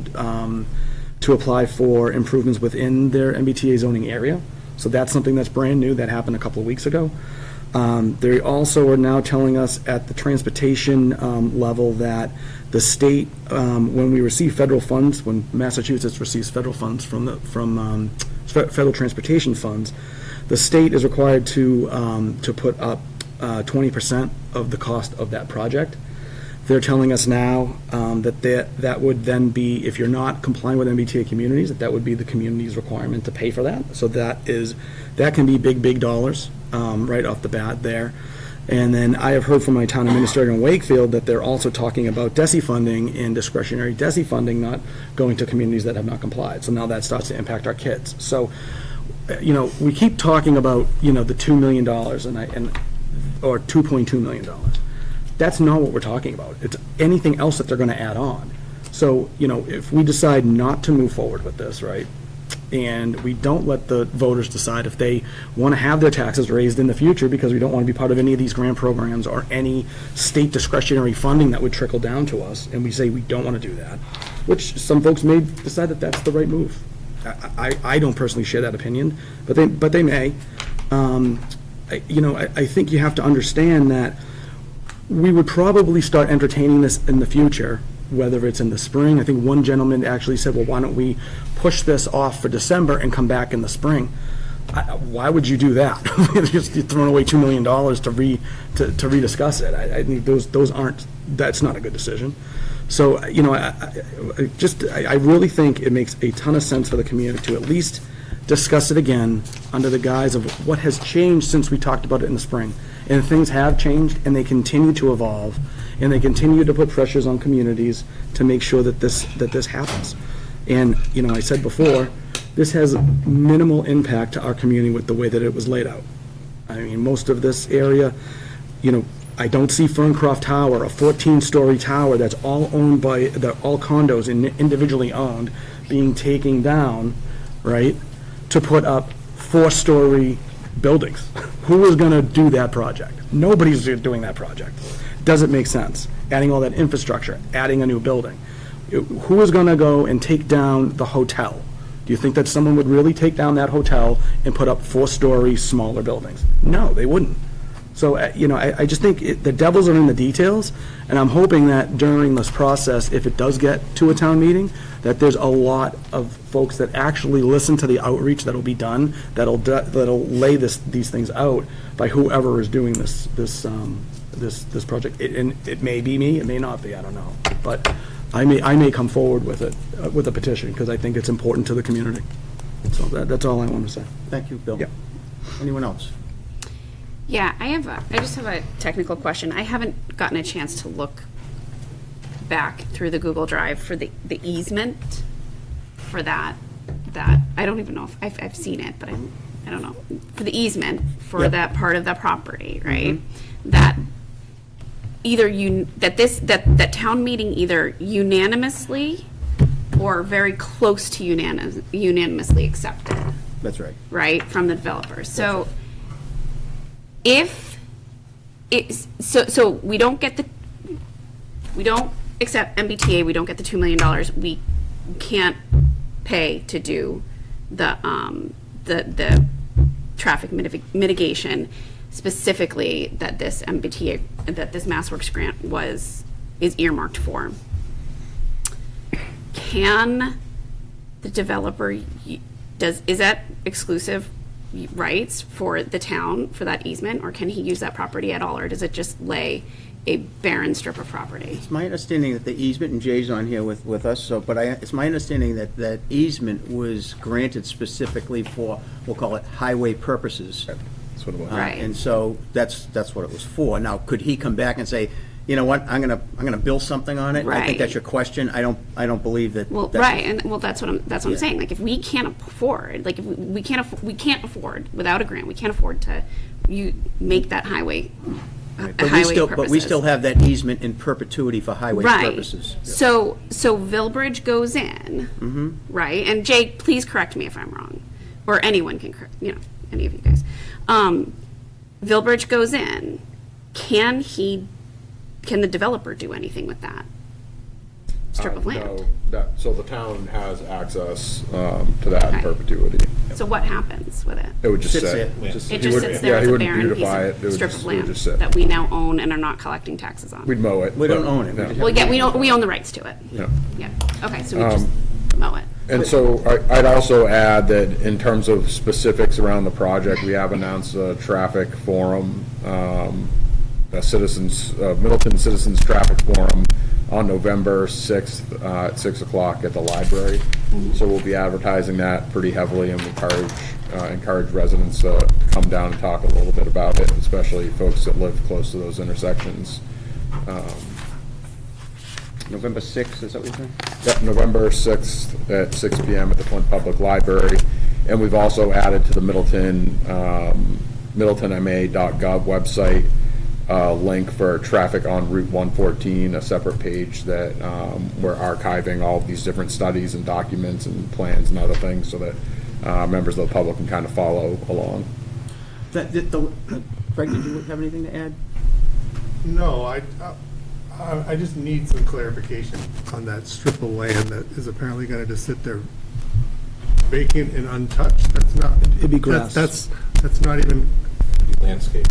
apply for improvements within their MBTA zoning area. So that's something that's brand new. That happened a couple of weeks ago. They also are now telling us at the transportation level that the state, when we receive federal funds, when Massachusetts receives federal funds from federal transportation funds, the state is required to put up 20% of the cost of that project. They're telling us now that would then be, if you're not complying with MBTA communities, that would be the community's requirement to pay for that. So that can be big dollars right off the bat there. And then I have heard from my town administrator in Wakefield that they're also talking about DESI funding and discretionary DESI funding not going to communities that have not complied. So now that starts to impact our kids. So, we keep talking about, the $2 million or $2.2 million. That's not what we're talking about. It's anything else that they're going to add on. So, if we decide not to move forward with this, right, and we don't let the voters decide if they want to have their taxes raised in the future because we don't want to be part of any of these grant programs or any state discretionary funding that would trickle down to us, and we say we don't want to do that, which some folks may decide that that's the right move. I don't personally share that opinion, but they may. I think you have to understand that we would probably start entertaining this in the future whether it's in the spring. I think one gentleman actually said, well, why don't we push this off for December and come back in the spring? Why would you do that? You're throwing away $2 million to rediscuss it. I think that's not a good decision. So, I really think it makes a ton of sense for the community to at least discuss it again under the guise of what has changed since we talked about it in the spring. And things have changed, and they continue to evolve, and they continue to put pressures on communities to make sure that this happens. And, I said before, this has minimal impact to our community with the way that it was laid out. I mean, most of this area, I don't see Ferncroft Tower, a 14-story tower that's all owned by, all condos and individually owned, being taken down, right, to put up 4-story buildings. Who is going to do that project? Nobody's doing that project. Doesn't make sense. Adding all that infrastructure, adding a new building. Who is going to go and take down the hotel? Do you think that someone would really take down that hotel and put up 4-story smaller buildings? No, they wouldn't. So, I just think the devils are in the details, and I'm hoping that during this process, if it does get to a town meeting, that there's a lot of folks that actually listen to the outreach that'll be done, that'll lay these things out by whoever is doing this project. And it may be me, it may not be, I don't know. But I may come forward with it, with a petition, because I think it's important to the community. So that's all I want to say. Thank you, Bill. Yeah. Anyone else? Yeah, I just have a technical question. I haven't gotten a chance to look back through the Google Drive for the easement for that, I don't even know if I've seen it, but I don't know. For the easement for that part of the property, right? That either that town meeting either unanimously or very close to unanimously accepted. That's right. Right, from the developers. So so we don't accept MBTA, we don't get the $2 million, we can't pay to do the traffic mitigation, specifically that this MBTA, that this MassWorks grant is earmarked for. Can the developer, is that exclusive rights for the town for that easement, or can he use that property at all, or does it just lay a barren strip of property? It's my understanding that the easement, and Jay's on here with us, but it's my understanding that easement was granted specifically for, we'll call it highway purposes. That's what it was. Right. And so that's what it was for. Now, could he come back and say, you know what, I'm gonna build something on it? I Right. think that's your question. I don't believe that. Well, right, and that's what I'm saying. Like, if we can't afford, like, if we can't afford without a grant, we can't afford to make that highway. But we still have that easement in perpetuity for highway Right. purposes. So Villbridge goes in, right? And Jay, please correct me if I'm wrong, or anyone can correct, any of you guys. Villbridge goes in. Can the developer do anything with that strip of land? No, so the town has access to that in Okay. perpetuity. So what happens with it? It would just Sits sit. there. It He just wouldn't- sits there yeah, as he a wouldn't barren piece beautify it. It would of strip just- of it would land just sit. that we now own and are not collecting taxes on. We'd mow it. We don't but- own it. We no. just Well, yeah, we own the rights to it. Yeah. Yeah, okay, so we just mow it. And so I'd also add that in terms of specifics around the project, we have announced a traffic forum, Middleton Citizens Traffic Forum on November 6th at 6 o'clock at the library. So we'll be advertising that pretty heavily and encourage residents to come down and talk a little bit about it, especially folks that live close to those intersections. November 6th, is that what you're saying? Yep, November 6th at 6 PM at the Flint Public Library. And we've also added to the middletonma.gov website link for traffic on Route 114, a separate page that we're archiving all of these different studies and documents and plans and other things so that members of the public can kind of follow along. Craig, did you have anything to add? No, I just need some clarification on that strip of land that is apparently going to just sit there vacant and untouched. That's not. It'd be grass. That's not even. Landscape.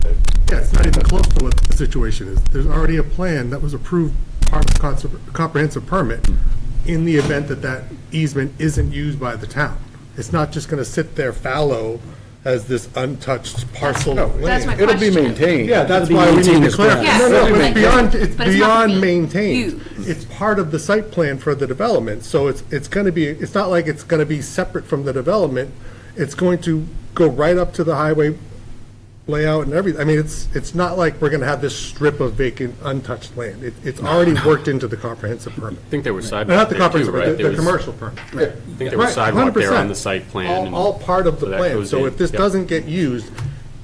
Yeah, it's not even close to what the situation is. There's already a plan that was approved part of comprehensive permit in the event that that easement isn't used by the town. It's not just gonna sit there fallow as this untouched parcel of That's my land. It'll be question. maintained. Yeah, that's It'll be why we need maintained to as clarify. grass. No, no, Yeah, it's beyond, it's but it's not beyond to be maintained. used. It's part of the site plan for the development, so it's gonna be, it's not like it's gonna be separate from the development. It's going to go right up to the highway layout and everything. I mean, it's not like we're gonna have this strip of vacant, untouched land. It's already worked into the comprehensive permit. I think there was sidewalk Not the there too, comprehensive, right? but There the was- commercial permit. I think there was Right, sidewalk there 100%. on the site plan. and All part of the so that plan. goes So in. if this Yep. doesn't get used,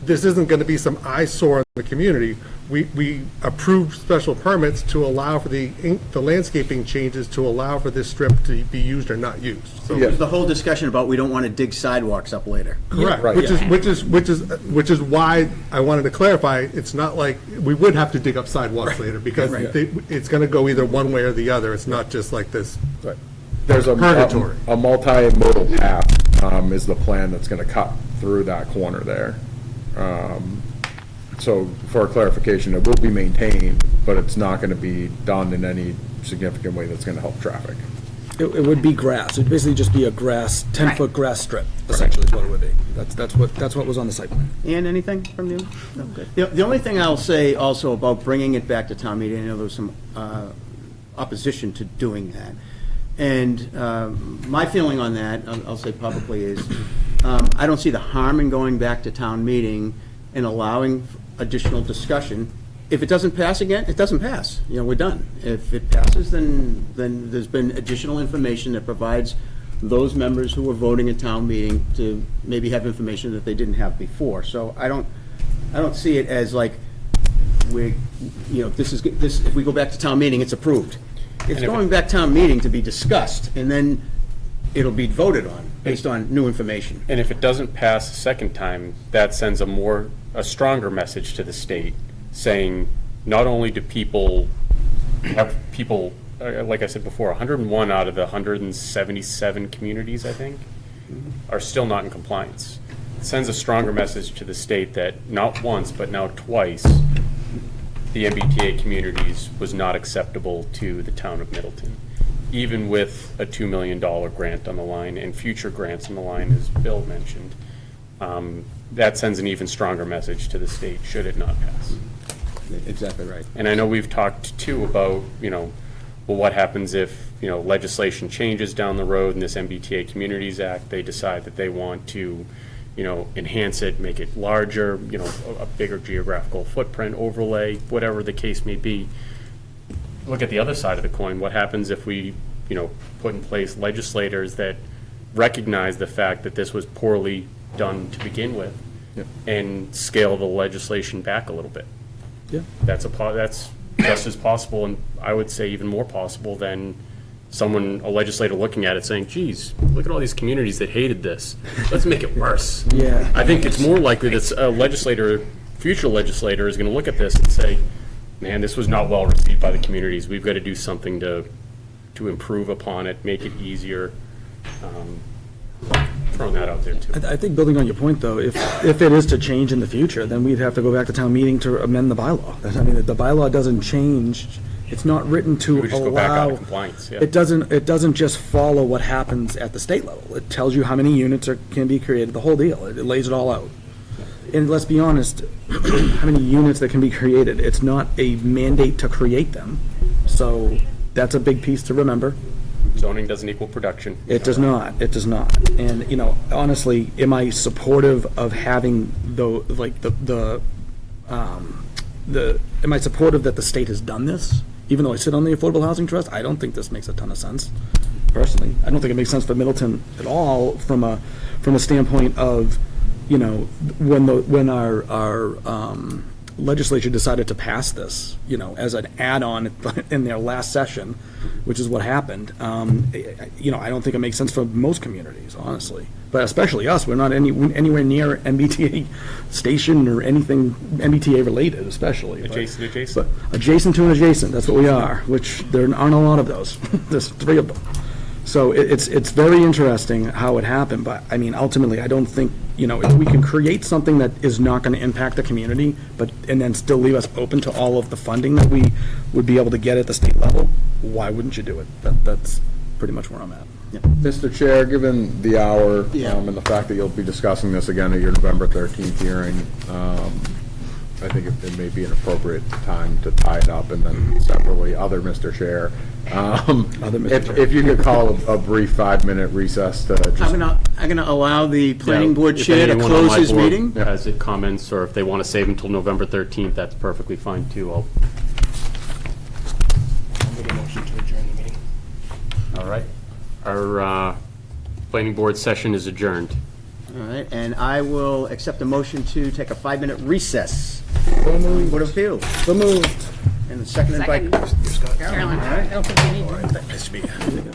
this isn't gonna be some eyesore in the community. We approved special permits to allow for the landscaping changes to allow for this strip to be used or not used. So Yeah. The whole discussion about we don't want to dig sidewalks up later. correct, Right, which yeah. which is why I wanted to clarify, it's not like, we would have to dig up sidewalks later, because it's gonna go either one way or the other, it's not just like this. There's a Purgatory. a multimodal path is the plan that's going to cut through that corner there. So for clarification, it will be maintained, but it's not going to be done in any significant way that's going to help traffic. It would be grass. It'd basically just be a grass, 10-foot grass strip, essentially is what it would be. That's what was on the site plan. And anything from you? No, good. The only thing I'll say also about bringing it back to town meeting, I know there was some opposition to doing that. And my feeling on that, I'll say publicly, is I don't see the harm in going back to town meeting and allowing additional discussion. If it doesn't pass again, it doesn't pass. You know, we're done. If it passes, then there's been additional information that provides those members who were voting at town meeting to maybe have information that they didn't have before. So I don't see it as like, if we go back to town meeting, it's approved. It's going back to town meeting to be discussed, and then it'll be voted on based on new information. And if it doesn't pass a second time, that sends a stronger message to the state, saying, not only do like I said before, 101 out of the 177 communities, I think, are still not in compliance. It sends a stronger message to the state that not once, but now twice, the MBTA communities was not acceptable to the town of Middleton, even with a $2 million grant on the line and future grants on the line, as Bill mentioned. That sends an even stronger message to the state, should it not pass. Exactly right. And I know we've talked too about, well, what happens if, legislation changes down the road in this MBTA Communities Act, they decide that they want to, enhance it, make it larger, a bigger geographical footprint, overlay, whatever the case may be. Look at the other side of the coin. What happens if we, put in place legislators that recognize the fact that this was poorly done to begin with and scale the legislation back a little bit? Yeah. That's just as possible, and I would say even more possible than a legislator looking at it saying, geez, look at all these communities that hated this. Let's make it worse. Yeah. I think it's more likely that a future legislator is going to look at this and say, man, this was not well received by the communities. We've got to do something to improve upon it, make it easier. Throwing that out there too. I think building on your point, though, if it is to change in the future, then we'd have to go back to town meeting to amend the bylaw. I mean, the bylaw doesn't change. It's not written to We would just go back out allow. of compliance, yeah. It doesn't just follow what happens at the state level. It tells you how many units can be created, the whole deal. It lays it all out. And let's be honest, how many units that can be created? It's not a mandate to create them. So that's a big piece to remember. Zoning doesn't equal production. It does not. It does not. And, honestly, am I supportive of having am I supportive that the state has done this? Even though I sit on the Affordable Housing Trust, I don't think this makes a ton of sense, personally. I don't think it makes sense for Middleton at all from a standpoint of, when our legislature decided to pass this, as an add-on in their last session, which is what happened. I don't think it makes sense for most communities, honestly, but especially us. We're not anywhere near MBTA station or anything MBTA related, especially. Adjacent. But adjacent to an adjacent, that's what we are, which there aren't a lot of those. There's 3 of them. So it's very interesting how it happened, but I mean, ultimately, I don't think if we can create something that is not going to impact the community, and then still leave us open to all of the funding that we would be able to get at the state level, why wouldn't you do it? That's pretty much where I'm at. Mr. Chair, given the hour, Yeah. and the fact that you'll be discussing this again at your November 13th hearing, I think it may be an appropriate time to tie it up, and then separately, other Mr. Chair. If you could call a brief 5-minute recess to just. I'm gonna allow the planning board If chair to anyone on close my his board meeting. Has it comments, or if they want to save until November 13th, that's perfectly fine too. I'll make a motion to adjourn the meeting. All right. Our planning board session is adjourned. All right, and I will accept a motion to take a 5-minute recess. Board of Appeals. So moved. And seconded by Second. Carolyn. All right. I don't think we need one. Nice to meet you.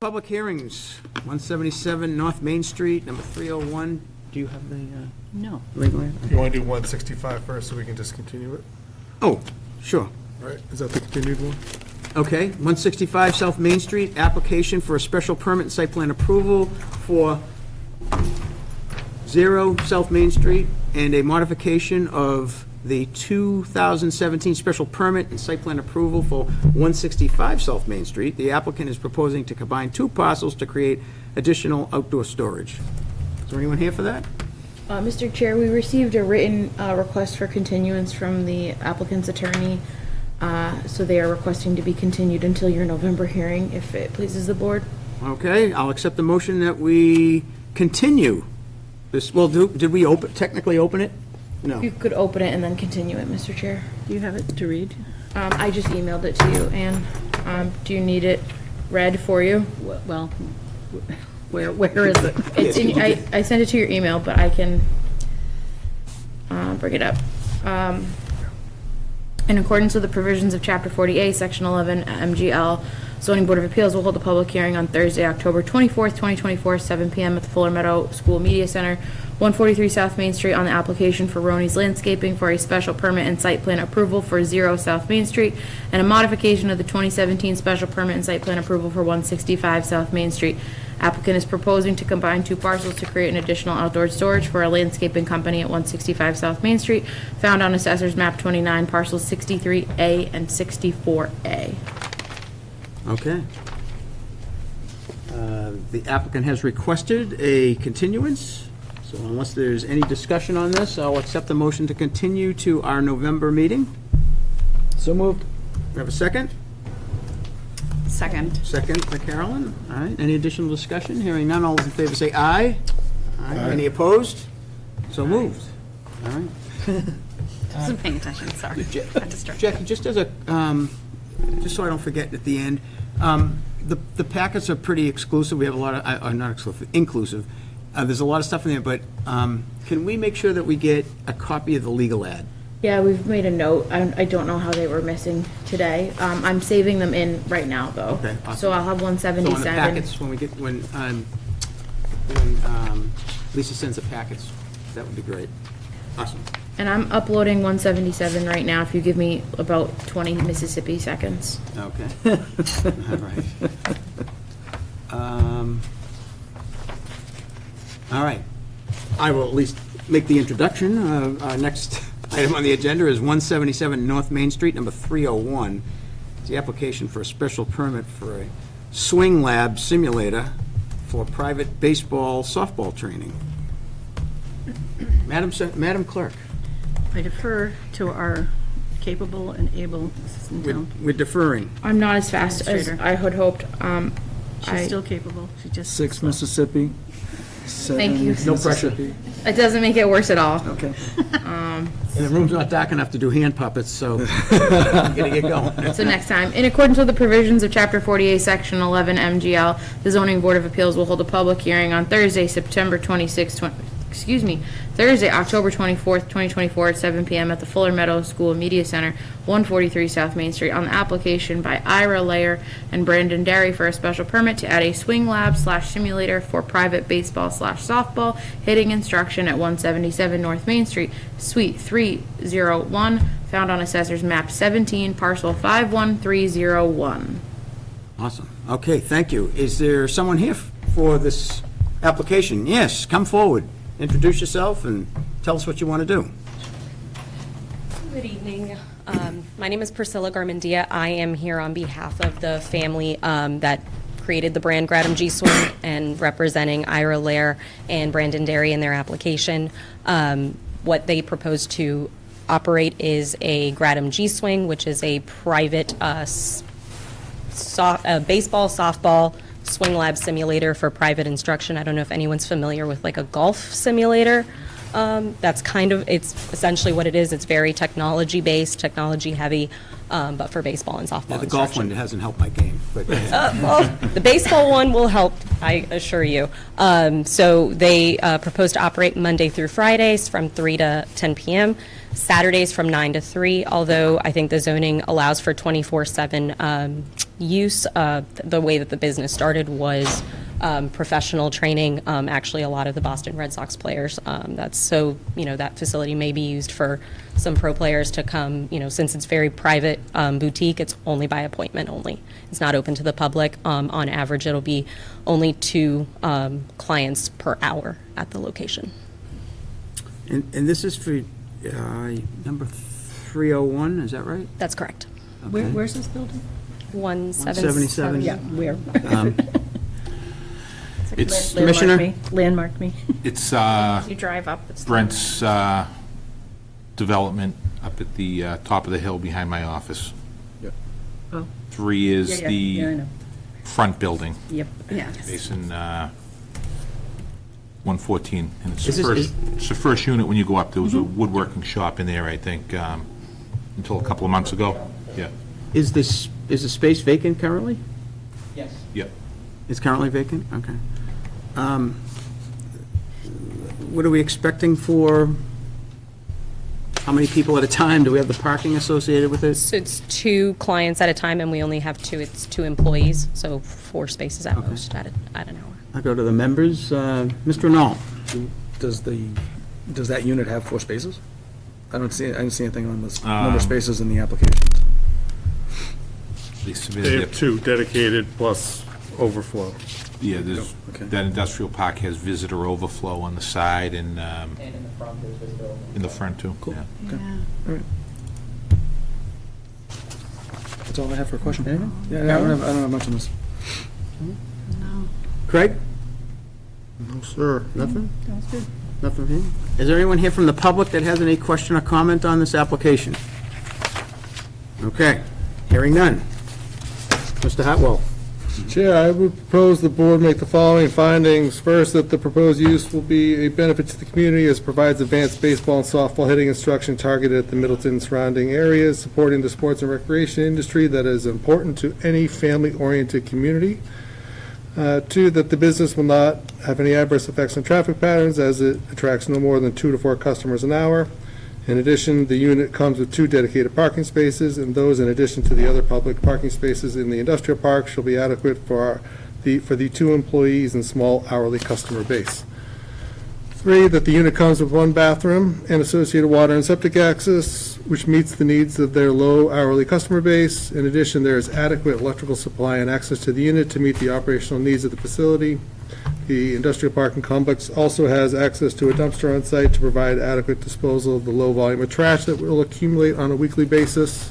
Public hearings, 177 North Main Street, number 301. Do you have the No. legal ad? You want to do 165 first so we can just continue it? Oh, sure. Right, is that the continued one? Okay, 165 South Main Street, application for a special permit and site plan approval for 0 South Main Street, and a modification of the 2017 special permit and site plan approval for 165 South Main Street. The applicant is proposing to combine 2 parcels to create additional outdoor storage. Is there anyone here for that? Mr. Chair, we received a written request for continuance from the applicant's attorney, so they are requesting to be continued until your November hearing, if it pleases the board. Okay, I'll accept the motion that we continue this. Well, did we technically open it? No. You could open it and then continue it, Mr. Chair. Do you have it to read? I just emailed it to you, Ann. Do you need it read for you? Well, where is it? It's in, I sent it to your email, but I can bring it up. In accordance with the provisions of Chapter 40A, Section 11 MGL, Zoning Board of Appeals will hold a public hearing on Thursday, October 24th, 2024, 7 p.m. at the Fuller Meadow School Media Center, 143 South Main Street, on the application for Roney's Landscaping for a special permit and site plan approval for 0 South Main Street, and a modification of the 2017 special permit and site plan approval for 165 South Main Street. Applicant is proposing to combine 2 parcels to create an additional outdoor storage for a landscaping company at 165 South Main Street, found on Assessor's Map 29, parcels 63A and 64A. Okay. The applicant has requested a continuance, so unless there's any discussion on this, I'll accept the motion to continue to our November meeting. So moved. We have a second? Second. Second by Carolyn. All right, any additional discussion? Hearing none, all those in favor say aye. Aye. Any opposed? So moved. All right. Wasn't paying attention, sorry. Got distracted. Jackie, just as a, just so I don't forget at the end, the packets are pretty exclusive. We have a lot of, not exclusive, inclusive. There's a lot of stuff in there, but can we make sure that we get a copy of the legal ad? Yeah, we've made a note. I don't know how they were missing today. I'm saving them in right now, though. Okay, awesome. So I'll have So in the 177. packets, when Lisa sends the packets, that would be great. Awesome. And I'm uploading 177 right now, if you give me about 20 Mississippi seconds. Okay. All right. All right. I will at least make the introduction. Our next item on the agenda is 177 North Main Street, number 301. It's the application for a special permit for a swing lab simulator for private baseball, softball training. Madam Clerk, I defer to our capable and able assistant town. we're deferring. I'm not as fast as Administrator. I had hoped. She's still capable, she just. 6 Mississippi. Thank you. No pressure. It doesn't make it worse at all. Okay. And the room's not dark enough to do hand puppets, so I'm gonna get going. So next time, in accordance with the provisions of Chapter 48, Section 11 MGL, the Zoning Board of Appeals will hold a public hearing on Thursday, September 26, Thursday, October 24th, 2024, at 7 PM at the Fuller Meadow School Media Center, 143 South Main Street, on the application by Ira Layer and Brandon Derry for a special permit to add a swing lab / simulator for private baseball / softball hitting instruction at 177 North Main Street, Suite 301, found on Assessor's Map 17, Parcel 51301. Awesome. Okay, thank you. Is there someone here for this application? Yes, come forward. Introduce yourself and tell us what you want to do. Good evening. My name is Priscilla Garmendia. I am here on behalf of the family that created the brand Gratum G Swing and representing Ira Lair and Brandon Derry in their application. What they propose to operate is a Gratum G Swing, which is a private baseball, softball, swing lab simulator for private instruction. I don't know if anyone's familiar with like a golf simulator. That's it's essentially what it is. It's very technology-based, technology-heavy, but for baseball and softball The golf instruction. one hasn't helped my game, but Well, the baseball one will help, I assure you. So they propose to operate Monday through Fridays from 3 to 10 p.m., Saturdays from 9 to 3, although I think the zoning allows for 24/7 use. The way that the business started was professional training. Actually, a lot of the Boston Red Sox players, that facility may be used for some pro players to come, since it's very private boutique, it's only by appointment only. It's not open to the public. On average, it'll be only 2 clients per hour at the location. and this is for number 301, is that right? That's correct. Where's this building? 177. Yeah, where? It's, Commissioner? Landmark me. it's You drive up, it's. Brent's development up at the top of the hill behind my office. Oh. 3 is Yeah, I the know. front building, Yep. Yeah. facing 114. And it's Is the this- first, it's the first unit when you go up. There was a woodworking shop in there, I think, until a couple of months ago. Yeah, Is the space vacant currently? yeah. It's currently vacant? Okay. What are we expecting for, how many people at a time? Do we have the parking associated with it? So it's 2 clients at a time, and we only have 2, it's 2 employees, so 4 spaces at most at an hour. I'll go to the members. Mr. Knoll? Does that unit have 4 spaces? I didn't see anything on this number of spaces in the applications. They They submitted have it. 2 dedicated plus overflow. Yeah, there's, Okay. that industrial park has visitor overflow on the side and in the front, there's visitor overflow. in the front, too. Cool. Yeah. All right. That's all I have for a question. Anything? Yeah, I don't have much on this. Craig? No, sir. Nothing? Nothing here? Is there anyone here from the public that has any question or comment on this application? Okay, hearing none. Mr. Hatwell? Chair, I would propose the board make the following findings. First, that the proposed use will be a benefit to the community as provides advanced baseball and softball hitting instruction targeted at the Middleton surrounding areas, supporting the sports and recreation industry that is important to any family-oriented community. 2, that the business will not have any adverse effects on traffic patterns as it attracts no more than 2 to 4 customers an hour. In addition, the unit comes with 2 dedicated parking spaces, and those in addition to the other public parking spaces in the industrial park shall be adequate for the 2 employees and small hourly customer base. 3, that the unit comes with 1 bathroom and associated water and septic access, which meets the needs of their low hourly customer base. In addition, there is adequate electrical supply and access to the unit to meet the operational needs of the facility. The industrial parking complex also has access to a dumpster on site to provide adequate disposal of the low volume of trash that will accumulate on a weekly basis.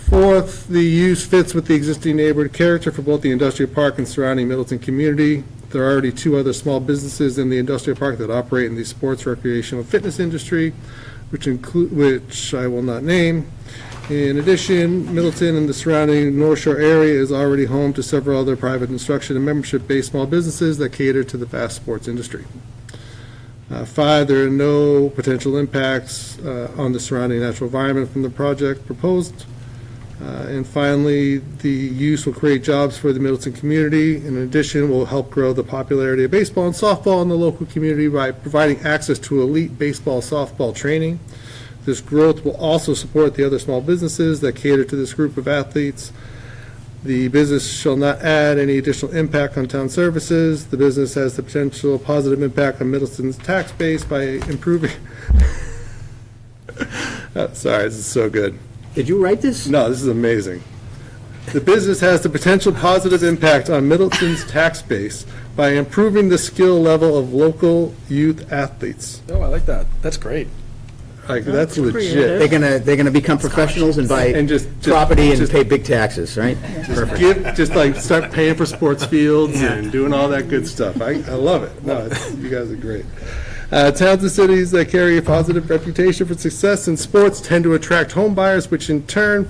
4th, the use fits with the existing neighborhood character for both the industrial park and surrounding Middleton community. There are already 2 other small businesses in the industrial park that operate in the sports, recreational, fitness industry, which I will not name. In addition, Middleton and the surrounding North Shore area is already home to several other private instruction and membership-based small businesses that cater to the vast sports industry. 5, there are no potential impacts on the surrounding natural environment from the project proposed. And finally, the use will create jobs for the Middleton community. In addition, will help grow the popularity of baseball and softball in the local community by providing access to elite baseball, softball training. This growth will also support the other small businesses that cater to this group of athletes. The business shall not add any additional impact on town services. The business has the potential positive impact on Middleton's tax base by improving. Sorry, this is so good. Did you write this? No, this is amazing. The business has the potential positive impact on Middleton's tax base by improving the skill level of local youth athletes. Oh, I like that. That's great. Like, that's legit. They're gonna become professionals and buy And just property and pay big taxes, right? Perfect. Just like start paying for sports fields and doing all that good stuff. I love it. No, you guys are great. Towns and cities that carry a positive reputation for success in sports tend to attract home buyers, which in turn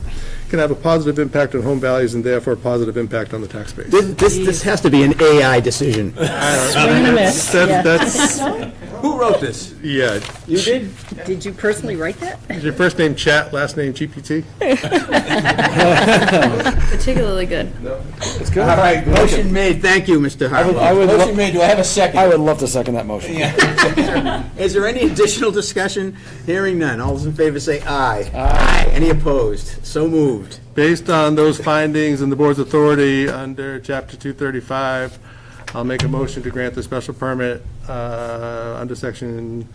can have a positive impact on home values and therefore a positive impact on the tax base. This has to be an AI decision. Swing and a miss. That's, Who wrote this? yeah. You did? Did you personally write that? Is your first name Chat, last name GPT? Particularly good. It's good. All right, motion made. Thank you, Mr. Hartwell. Motion made, do I have a second? I would love to second that motion. Is there any additional discussion? Hearing none. All those in favor say aye. Aye. Any opposed? So moved. Based on those findings and the board's authority under Chapter 235, I'll make a motion to grant the special permit under Section,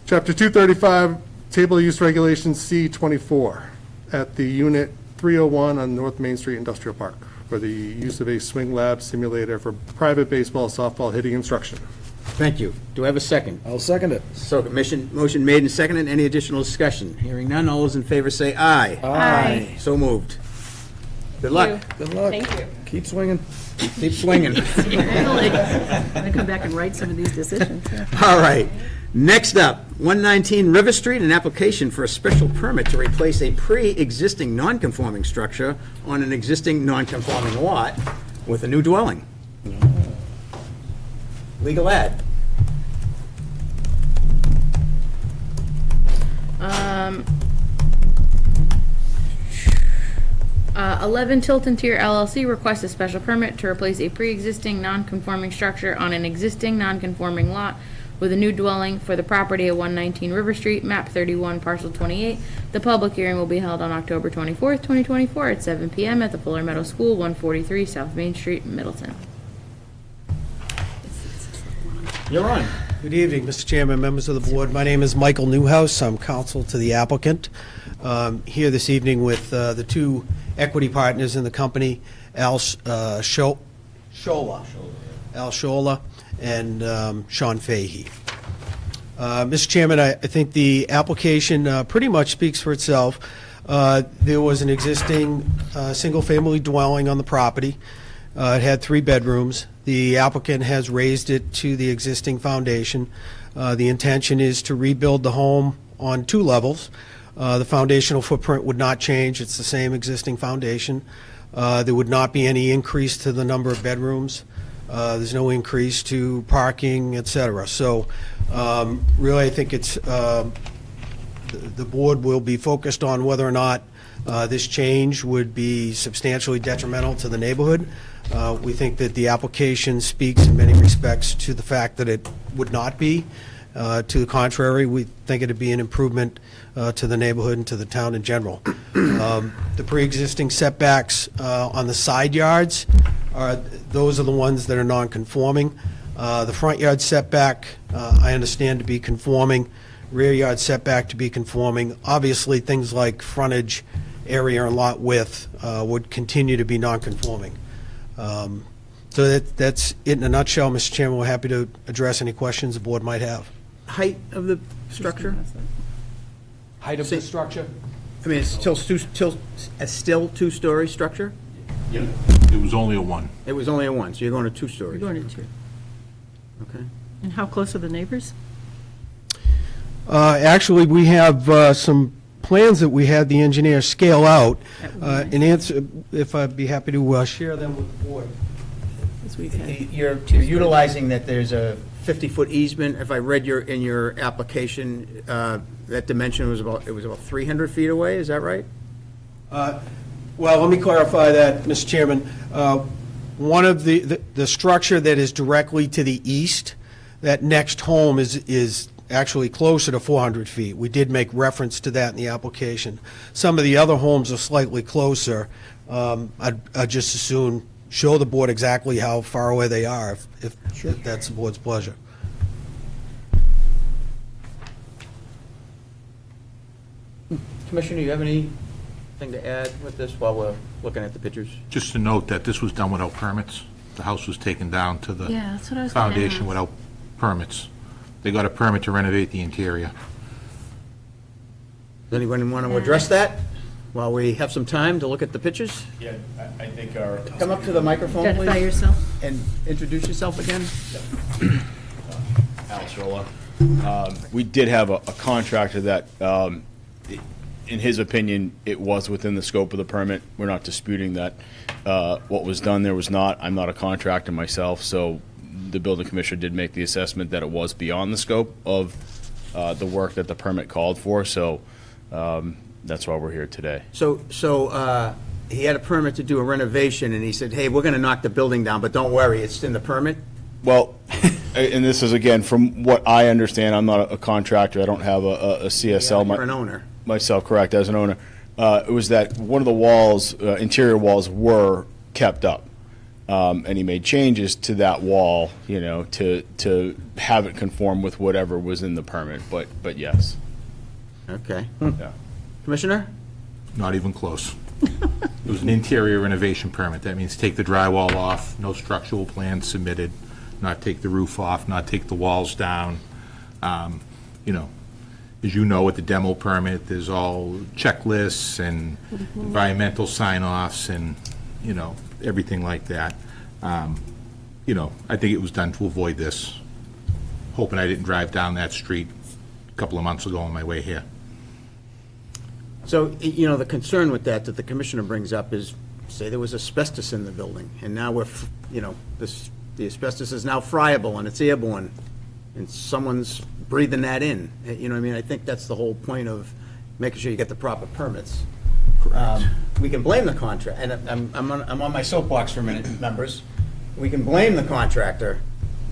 Chapter 235, Table of Use Regulations C-24 at the Unit 301 on North Main Street Industrial Park for the use of a swing lab simulator for private baseball, softball hitting instruction. Thank you. Do I have a second? I'll second it. So, motion made and seconded. Any additional discussion? Hearing none. All those in favor say aye. Aye. So moved. Good luck. Good luck. Thank you. Keep swinging. Keep swinging. I'm going to come back and write some of these decisions. Yeah. All right. Next up, 119 River Street, an application for a special permit to replace a pre-existing non-conforming structure on an existing non-conforming lot with a new dwelling. Legal ad. 11 Tilton Tier LLC requests a special permit to replace a pre-existing non-conforming structure on an existing non-conforming lot with a new dwelling for the property at 119 River Street, map 31, parcel 28. The public hearing will be held on October 24th, 2024 at 7 p.m. at the Fuller Meadow School, 143 South Main Street, Middleton. You're on. Good evening, Mr. Chairman, members of the board. My name is Michael Newhouse. I'm counsel to the applicant. Here this evening with the two equity partners in the company, Al Shola and Sean Fahey. Mr. Chairman, I think the application pretty much speaks for itself. There was an existing single-family dwelling on the property. It had 3 bedrooms. The applicant has raised it to the existing foundation. The intention is to rebuild the home on 2 levels. The foundational footprint would not change. It's the same existing foundation. There would not be any increase to the number of bedrooms. There's no increase to parking, et cetera. So really, I think it's the board will be focused on whether or not this change would be substantially detrimental to the neighborhood. We think that the application speaks in many respects to the fact that it would not be. To the contrary, we think it'd be an improvement to the neighborhood and to the town in general. The pre-existing setbacks on the side yards those are the ones that are non-conforming. The front yard setback, I understand to be conforming, rear yard setback to be conforming. Obviously, things like frontage, area, and lot width would continue to be non-conforming. So that's it in a nutshell, Mr. Chairman. We're happy to address any questions the board might have. Height of the structure? Height of the structure? I mean, it's still a still 2-story structure? Yeah. It was only a 1. It was only a 1, so you're going to 2 stories. You're going to 2. Okay. And how close are the neighbors? Actually, we have some plans that we had the engineer scale out. And answer, if I'd be happy to share them with the board. You're utilizing that there's a 50-foot easement. If I read in your application, that dimension was about 300 feet away, is that right? Well, let me clarify that, Mr. Chairman. One of the structure that is directly to the east, that next home is actually closer to 400 feet. We did make reference to that in the application. Some of the other homes are slightly closer. I'd just as soon show the board exactly how far away they are, if that's the board's pleasure. Commissioner, you have anything to add with this while we're looking at the pictures? Just to note that this was done without permits. The house was taken down to the Yeah, that's what I was gonna foundation ask. without permits. They got a permit to renovate the interior. Does anyone want to address that while we have some time to look at the pictures? Yeah, I think our. Come up to the microphone, please. Identify yourself. And introduce yourself again. Alice Rolla. We did have a contractor that, in his opinion, it was within the scope of the permit. We're not disputing that what was done there was not. I'm not a contractor myself, so the building commissioner did make the assessment that it was beyond the scope of the work that the permit called for, so that's why we're here today. So he had a permit to do a renovation, and he said, hey, we're going to knock the building down, but don't worry, it's in the permit? Well, and this is, again, from what I understand, I'm not a contractor, I don't have a CSL. You're an owner. Myself, correct, as an owner. It was that one of the walls, interior walls, were kept up. And he made changes to that wall, you know, to have it conform with whatever was in the permit, but yes. Okay. Yeah. Commissioner? Not even close. It was an interior renovation permit. That means take the drywall off, no structural plans submitted, not take the roof off, not take the walls down. You know, as you know, with the demo permit, there's all checklists and environmental sign-offs and, you know, everything like that. You know, I think it was done to avoid this. Hoping I didn't drive down that street a couple of months ago on my way here. So, you know, the concern with that the commissioner brings up is, say there was asbestos in the building, and now you know, the asbestos is now friable and it's airborne, and someone's breathing that in. You know what I mean? I think that's the whole point of making sure you get the proper permits. We can blame the contract, and I'm on my soapbox for a minute, members. We can blame the contractor,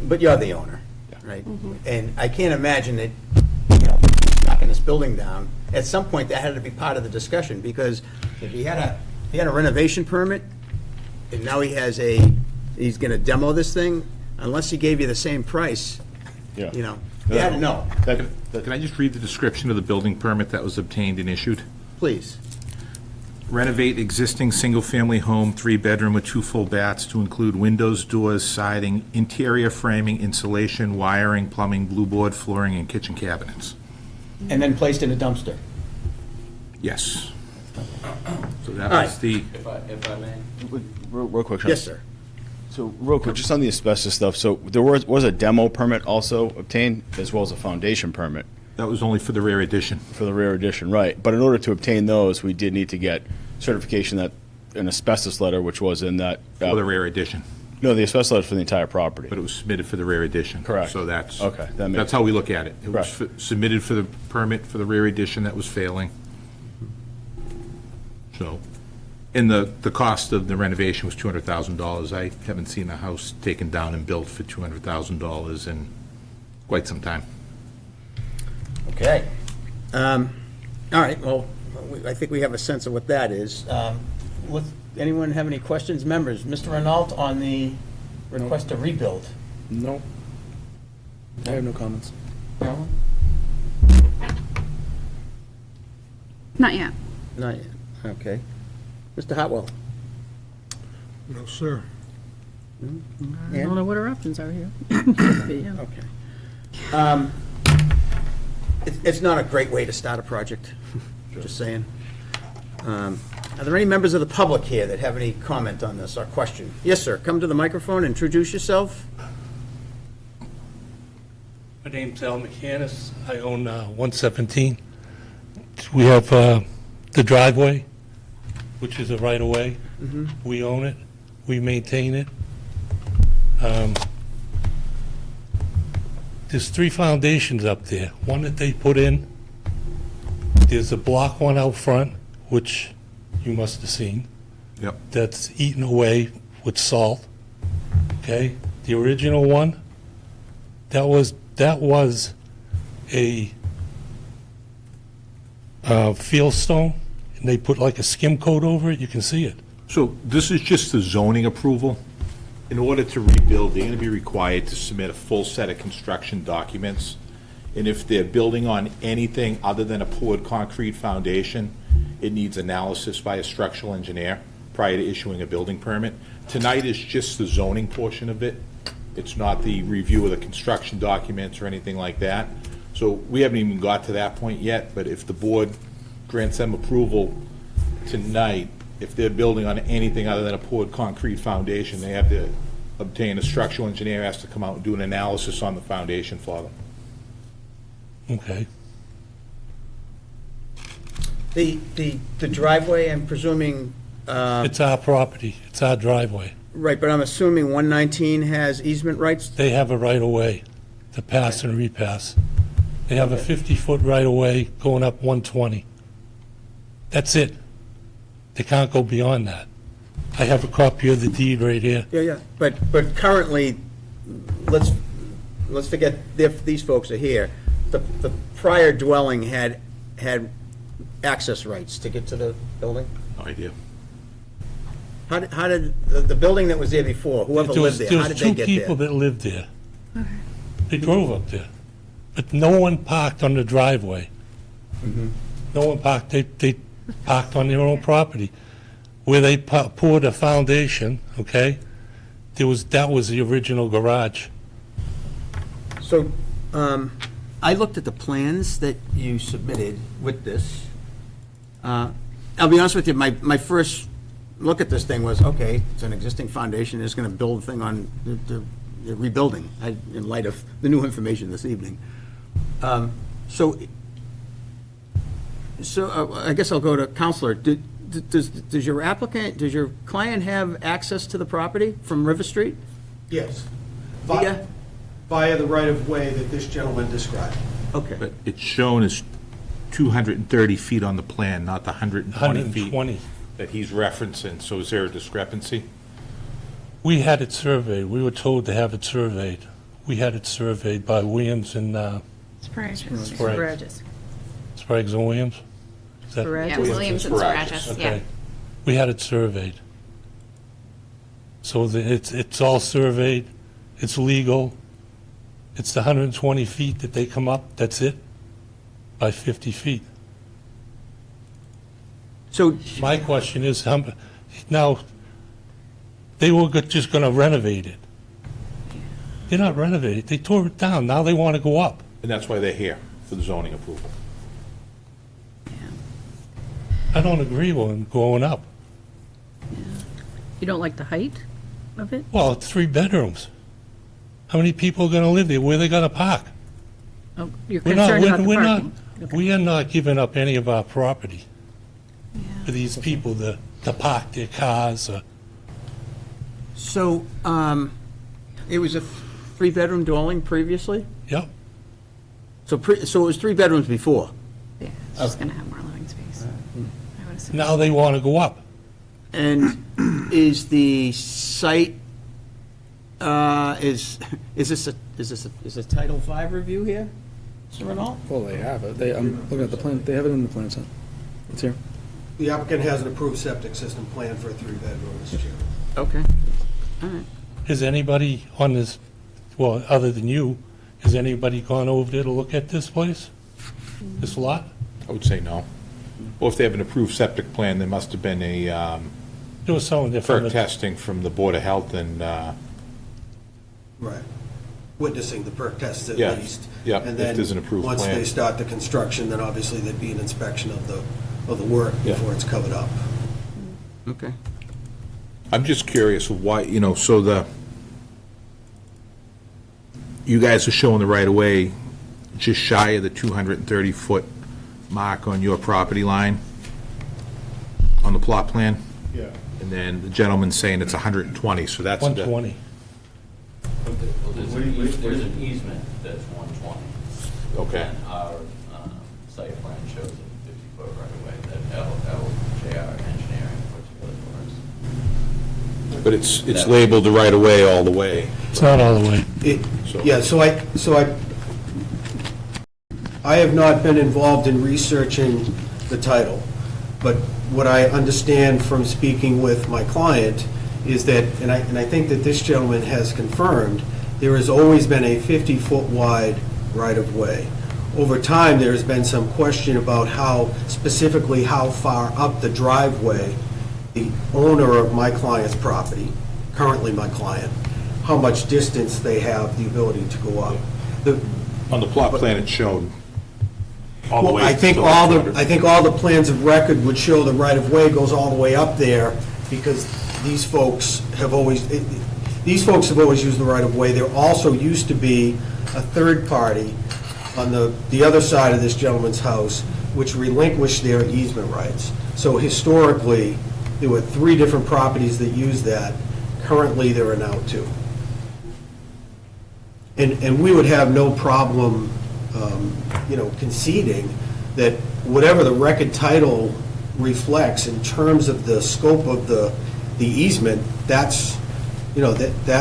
but you're the owner, right? And I can't imagine that, you know, knocking this building down. At some point, that had to be part of the discussion, because if he had a renovation permit, and now he's gonna demo this thing, unless he gave you the same price, Yeah. you know, you had to know. Can I just read the description of the building permit that was obtained and issued? Please. Renovate existing single-family home, 3-bedroom with 2 full baths to include windows, doors, siding, interior framing, insulation, wiring, plumbing, blue board, flooring, and kitchen cabinets. And then placed in a dumpster. Yes. So that All right. was the, If I may. Real quick, Sean. Yes, sir. So, real quick, just on the asbestos stuff, so there was a demo permit also obtained, as well as a foundation permit that was only for the rear addition. for the rear addition, right? But in order to obtain those, we did need to get certification that an asbestos letter, which was in that. For the rear addition, No, the asbestos letter for the entire property. but it was submitted for the rear addition. Correct. So that's. Okay, that makes That's how we look at it. It was Correct. submitted for the permit for the rear addition that was failing. So, and the cost of the renovation was $200,000. I haven't seen a house taken down and built for $200,000 in quite some time. Okay. All right, well, I think we have a sense of what that is. Anyone have any questions? Members, Mr. Renault on the request to rebuild? No. I have no comments. No? Not yet. Not yet, okay. Mr. Hotwell? No, sir. I don't know what our options are here. Yeah. Okay. It's not a great way to start a project, just saying. Are there any members of the public here that have any comment on this or question? Yes, sir, come to the microphone, introduce yourself. My name's Al McCannis. I own 117. We have the driveway, which is a right-of-way. We own it. We maintain it. There's 3 foundations up there. One that they put in. There's a block one out front, which you must have seen. Yep. That's eaten away with salt, okay? The original one, that was a fieldstone, and they put like a skim coat over it, you can see it. So this is just the zoning approval. In order to rebuild, they're going to be required to submit a full set of construction documents. And if they're building on anything other than a poured concrete foundation, it needs analysis by a structural engineer prior to issuing a building permit. Tonight is just the zoning portion of it. It's not the review of the construction documents or anything like that. So we haven't even got to that point yet, but if the board grants them approval tonight, if they're building on anything other than a poured concrete foundation, they have to obtain, a structural engineer has to come out and do an analysis on the foundation for them. Okay. The driveway, I'm presuming, It's our property, it's our driveway. right, but I'm assuming 119 has easement rights? They have a right-of-way to pass and repass. They have a 50-foot right-of-way going up 120. That's it. They can't go beyond that. I have a copy of the deed right here. Yeah. But currently, let's forget if these folks are here. The prior dwelling had access rights to get to the building? No idea. How did, the building that was there before, whoever lived there, how did they get There was two people there? that lived there. They drove up there. But no one parked on the driveway. Mm-hmm. No one parked, they parked on their own property. Where they poured a foundation, okay, that was the original garage. So, I looked at the plans that you submitted with this. I'll be honest with you, my first look at this thing was, okay, it's an existing foundation, it's gonna build a thing on the rebuilding, in light of the new information this evening. So I guess I'll go to Counselor. Does your client have access to the property from River Street? Yes. Via? Via the right-of-way that this gentleman described. Okay. But it's shown as 230 feet on the plan, not the 120 feet 120. that he's referencing. So is there a discrepancy? We had it surveyed. We were told to have it surveyed. We had it surveyed by Williams and Sprague. Sprague's and Williams. Is that- Yeah, Williams and Sparagus, yeah. Okay. We had it surveyed. So it's all surveyed, it's legal, it's the 120 feet that they come up, that's it, by 50 feet. So, My question is, now, they were just gonna renovate it. They're not renovating, they tore it down, now they wanna go up. And that's why they're here, for the zoning approval. I don't agree with them going up. You don't like the height of it? Well, it's 3 bedrooms. How many people are gonna live there? Where they gonna park? Oh, you're We're not- concerned about the we're not- parking? Okay. We are not giving up any of our property for these people to park their cars. So, it was a 3-bedroom dwelling previously? Yep. So it was 3 bedrooms before? Yeah, it's just gonna have more living space. I would assume. Now they want to go up. And is the site, is this Title V review here, Mr. Renault? Well, they have it. I'm looking at the plan, they have it in the plan set. It's here. The applicant has an approved septic system plan for a 3-bedroom, Mr. Chairman. Okay, all right. Has anybody on this, well, other than you, has anybody gone over there to look at this place? This lot? I would say no. Or if they have an approved septic plan, there must have been a There was someone there from FERC testing from the Board of Health and, Right. Witnessing the perk tests at Yeah, least. yeah, And if then there's an approved once plan. they start the construction, then obviously there'd be an inspection of the work Yeah. before it's covered up. Okay. I'm just curious of why, so you guys are showing the right-of-way just shy of the 230-foot mark on your property line on the plot plan? Yeah. And then the gentleman's saying it's 120, so that's the... 120. There's an easement that's 120. Okay. And our site plan shows a 50-foot right-of-way that LJR engineering But it's labeled the right-of-way all the way. It's not all the way. Yeah, so I have not been involved in researching the title, but what I understand from speaking with my client is that, and I think that this gentleman has confirmed, there has always been a 50-foot wide right-of-way. Over time, there's been some question about specifically how far up the driveway the owner of my client's property, currently my client, how much distance they have the ability to go up. On the plot plan, it's shown all the Well, way. I think all the plans of record would show the right-of-way goes all the way up there, because these folks have always used the right-of-way. There also used to be a third party on the other side of this gentleman's house, which relinquished their easement rights. So historically, there were 3 different properties that used that. Currently, there are now 2. And we would have no problem, conceding that whatever the record title reflects in terms of the scope of the easement, that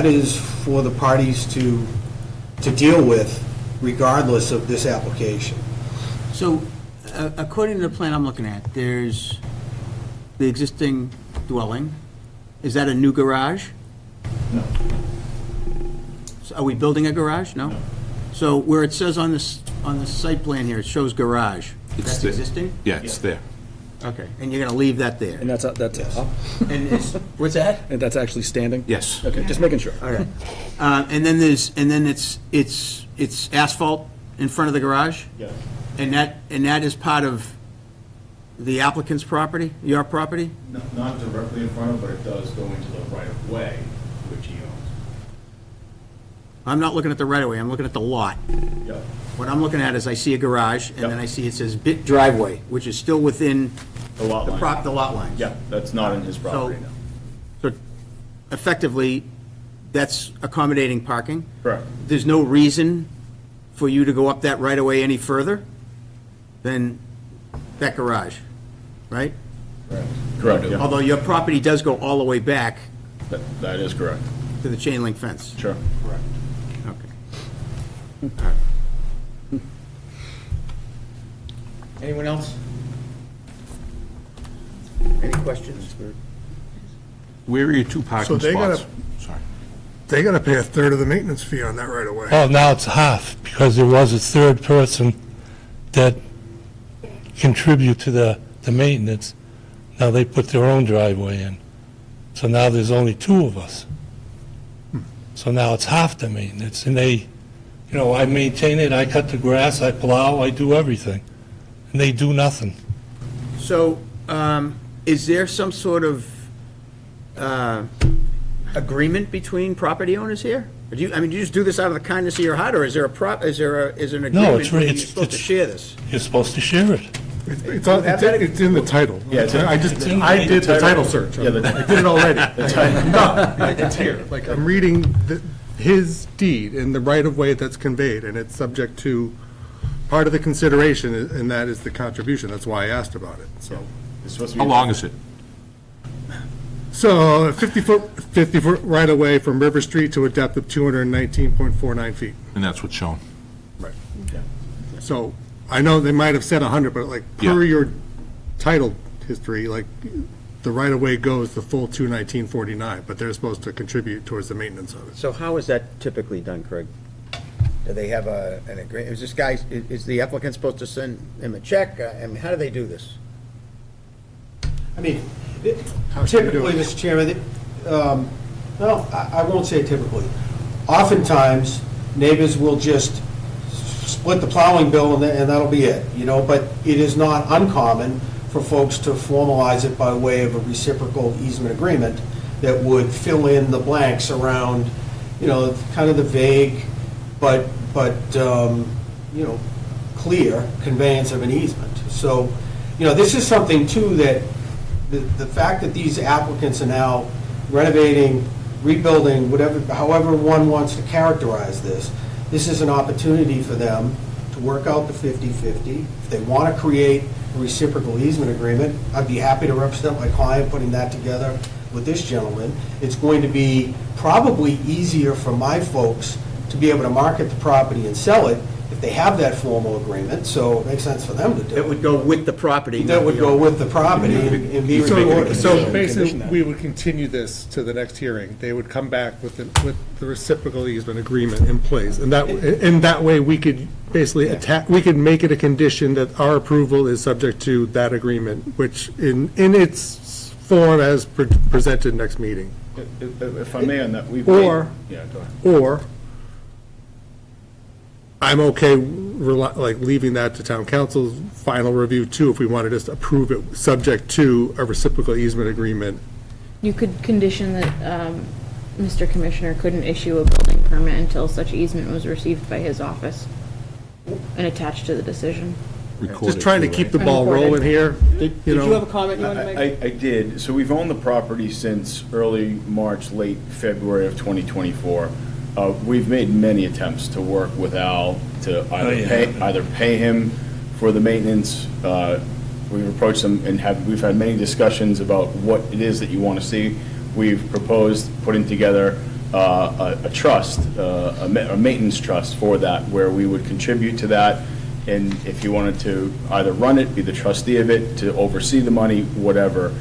is for the parties to deal with regardless of this application. So, according to the plan I'm looking at, there's the existing dwelling. Is that a new garage? No. So are we building a garage? No? So where it says on this site plan here, it shows garage. That's existing? Yeah, it's there. Okay, and you're gonna leave that there? And that's up? And what's that? And that's actually standing? Yes. Okay, just making sure. All right. And then it's asphalt in front of the garage? Yes. And that is part of the applicant's property, your property? Not directly in front of, but it does go into the right-of-way, which he owns. I'm not looking at the right-of-way, I'm looking at the lot. Yep. What I'm looking at is I see a garage, and Yep. then I see it says bit driveway, which is still within The lot line. the lot lines. Yeah, that's not in his property now. So effectively, that's accommodating parking? Correct. There's no reason for you to go up that right-of-way any further than that garage, right? Correct, yeah. Although your property does go all the way back That is correct. to the chain link fence. Sure. Correct. Okay. All right. Anyone else? Any questions? Where are your 2 parking So they spots? gotta- Sorry. They gotta pay a third of the maintenance fee on that right away. Oh, now it's half, because there was a third person that contribute to the maintenance. Now they put their own driveway in. So now there's only 2 of us. So now it's half the maintenance, and I maintain it, I cut the grass, I plow, I do everything, and they do nothing. So, is there some sort of agreement between property owners here? Or do you just do this out of the kindness of your heart, or is there an agreement No, where it's, you're it's, supposed to it's, share this? you're supposed to share it. It's in the title. Yeah, it's in- I did the title search. Yeah, I did it already. No, it's here. Like, I'm reading his deed in the right-of-way that's conveyed, and it's subject to, part of the consideration, and that is the contribution. That's why I asked about it, so. It's supposed to be. How long is it? So, 50-foot right-of-way from River Street to a depth of 219.49 feet. And that's what's shown. Right. So, I know they might have said 100, but like, per Yeah. your title history, like, the right-of-way goes the full 219.49, but they're supposed to contribute towards the maintenance of it. So how is that typically done, Craig? Do they have an agreement? Is the applicant supposed to send him a check? I mean, how do they do this? I mean, typically, Mr. Chairman, no, I won't say typically. Oftentimes, neighbors will just split the plowing bill and that'll be it, but it is not uncommon for folks to formalize it by way of a reciprocal easement agreement that would fill in the blanks around, kind of the vague but clear conveyance of an easement. So, this is something too that the fact that these applicants are now renovating, rebuilding, however one wants to characterize this is an opportunity for them to work out the 50-50. If they want to create a reciprocal easement agreement, I'd be happy to represent my client putting that together. with this gentleman. It's going to be probably easier for my folks to be able to market the property and sell it if they have that formal agreement, so it makes sense for them to do it. It would go with the property. That would go with the property and be. So basically, we would continue this to the next hearing. They would come back with the reciprocal easement agreement in place. And that way, we could basically we could make it a condition that our approval is subject to that agreement, which in its form as presented next meeting. If I may on that, we've Or- made- Yeah, go ahead. Or I'm okay leaving that to town council's final review too, if we want to just approve it, subject to a reciprocal easement agreement. You could condition that Mr. Commissioner couldn't issue a building permit until such easement was received by his office and attached to the decision. Just trying to keep the ball Recorded. rolling here. Did you have a comment you wanted to make? I did. So we've owned the property since early March, late February of 2024. We've made many attempts to work with Al to either pay him for the maintenance. We've approached him and we've had many discussions about what it is that you want to see. We've proposed putting together a trust, a maintenance trust for that, where we would contribute to that. And if you wanted to either run it, be the trustee of it, to oversee the money, whatever.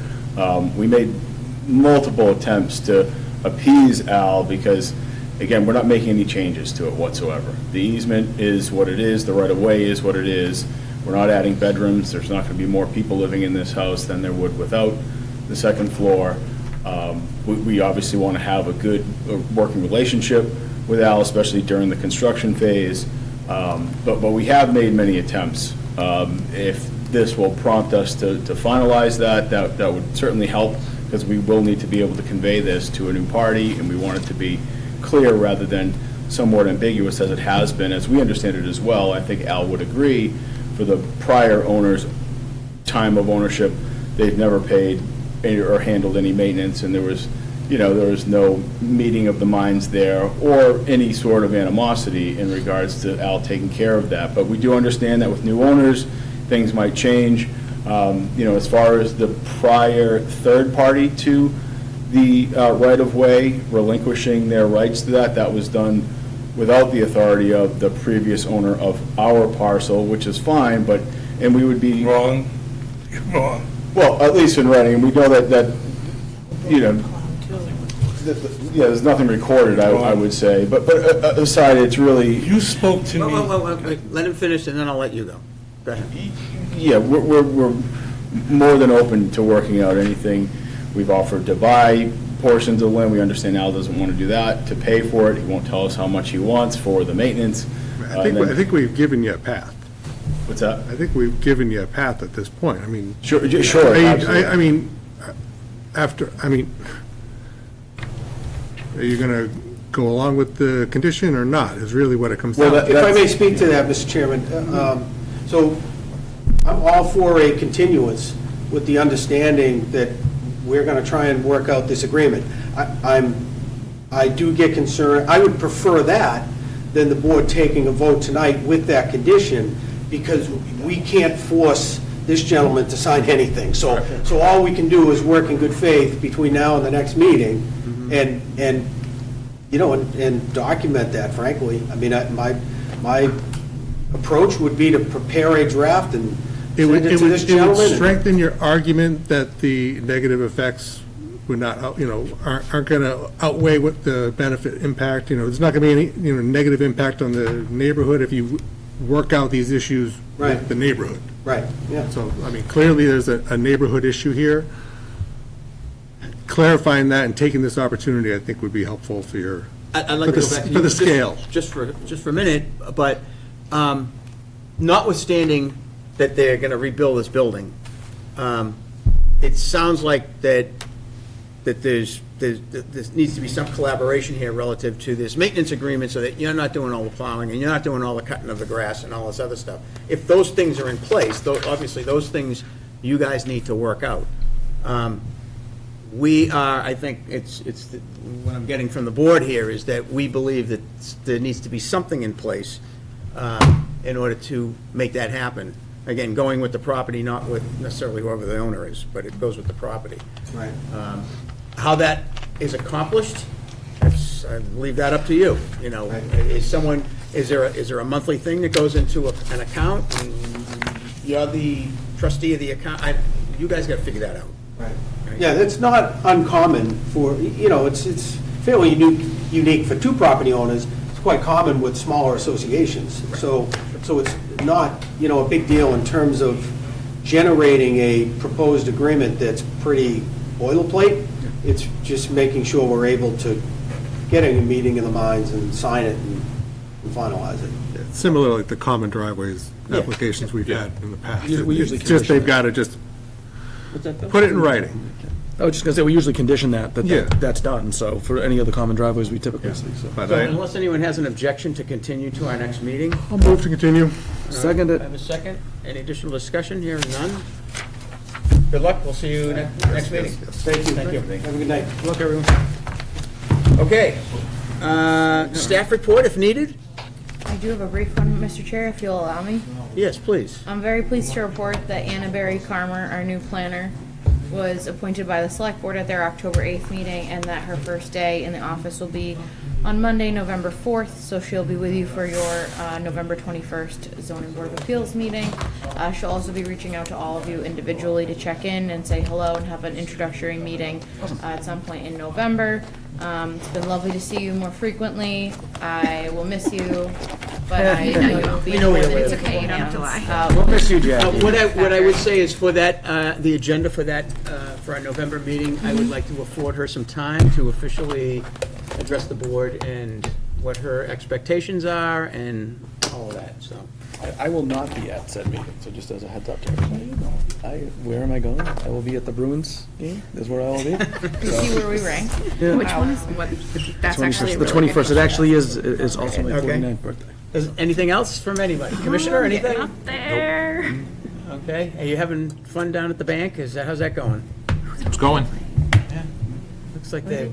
We made multiple attempts to appease Al because, again, we're not making any changes to it whatsoever. The easement is what it is, the right-of-way is what it is. We're not adding bedrooms, there's not gonna be more people living in this house than there would without the second floor. We obviously wanna have a good working relationship with Al, especially during the construction phase. But we have made many attempts. If this will prompt us to finalize that would certainly help, because we will need to be able to convey this to a new party, and we want it to be clear rather than somewhat ambiguous as it has been, as we understand it as well. I think Al would agree, for the prior owner's time of ownership, they've never paid or handled any maintenance, and there was no meeting of the minds there or any sort of animosity in regards to Al taking care of that. But we do understand that with new owners, things might change. As far as the prior third party to the right-of-way, relinquishing their rights to that was done without the authority of the previous owner of our parcel, which is fine, and we would be... Wrong. You're wrong. Well, at least in writing, and we know that there's nothing recorded, I would say, but aside, it's really... You spoke to me. Wait, let him finish and then I'll let you go. Go ahead. Yeah, we're more than open to working out anything. We've offered to buy portions of land. We understand Al doesn't want to do that, to pay for it. He won't tell us how much he wants for the maintenance. I think we've given you a path. What's that? I think we've given you a path at this point. I mean. Sure, absolutely. I mean, are you going to go along with the condition or not, is really what it comes down to. If I may speak to that, Mr. Chairman, so I'm all for a continuance with the understanding that we're going to try and work out this agreement. I do get concerned, I would prefer that than the board taking a vote tonight with that condition, because we can't force this gentleman to sign anything. So all we can do is work in good faith between now and the next meeting, and document that, frankly. I mean, my approach would be to prepare a draft and send it to this gentleman. It would strengthen your argument that the negative effects would not, aren't going to outweigh what the benefit impact. There's not going to be any, negative impact on the neighborhood if you work out these issues with the neighborhood. Right, yeah. So, I mean, clearly there's a neighborhood issue here. Clarifying that and taking this opportunity, I think, would be helpful for your, I'd like to go back to for the scale. Just for a minute, but notwithstanding that they're going to rebuild this building, it sounds like that there needs to be some collaboration here relative to this maintenance agreement, so that you're not doing all the plowing and you're not doing all the cutting of the grass and all this other stuff. If those things are in place, obviously those things you guys need to work out. We are, I think what I'm getting from the board here is that we believe that there needs to be something in place in order to make that happen. Again, going with the property, not with necessarily whoever the owner is, but it goes with the property. Right. How that is accomplished, I leave that up to you. You know, is there a monthly thing that goes into an account? And you're the trustee of the account. You guys got to figure that out. Right. Yeah, it's not uncommon for, it's fairly unique for two property owners. It's quite common with smaller associations. So it's not, a big deal in terms of generating a proposed agreement that's pretty boilerplate. It's just making sure we're able to get a meeting of the minds and sign it and finalize it. Similar like the common driveways applications we've had in the past. We usually It's just they've condition got to just put it in writing. I was just gonna say, we usually condition Yeah. that's done, so for any other common driveways, we typically see, so. But So I- unless anyone has an objection to continue to our next meeting. I'll move to continue. Second it. I have a second. Any additional discussion? Here, none. Good luck. We'll see you next meeting. Thank you. Thank you. Have a good night. Good luck, everyone. Okay. Staff report if needed? I do have a brief one, Mr. Chair, if you'll allow me. Yes, please. I'm very pleased to report that Anna Berry Carmer, our new planner, was appointed by the Select Board at their October 8th meeting, and that her first day in the office will be on Monday, November 4th, so she'll be with you for your November 21st Zoning Board of Appeals meeting. She'll also be reaching out to all of you individually to check in and say hello and have an introductory meeting at some point in November. It's been lovely to see you more frequently. I will miss you, but I know you'll be We know more we than will. it's okay, you don't have to lie. We'll miss you, Jackie. What I would say is for that, the agenda for that, for our November meeting, I would like to afford her some time to officially address the board and what her expectations are and all of that, so. I will not be at said meeting, so just as a heads up to everybody. Where am I going? I will be at the Bruins game, is where I will be. You see where we rank? Yeah. Which one is, what, that's actually a The really good 21st, it actually is also my Okay. 49th birthday. Is anything else from anybody? Commissioner, anything? Up there. Okay, are you having fun down at the bank? How's that going? It's going. Looks like they're.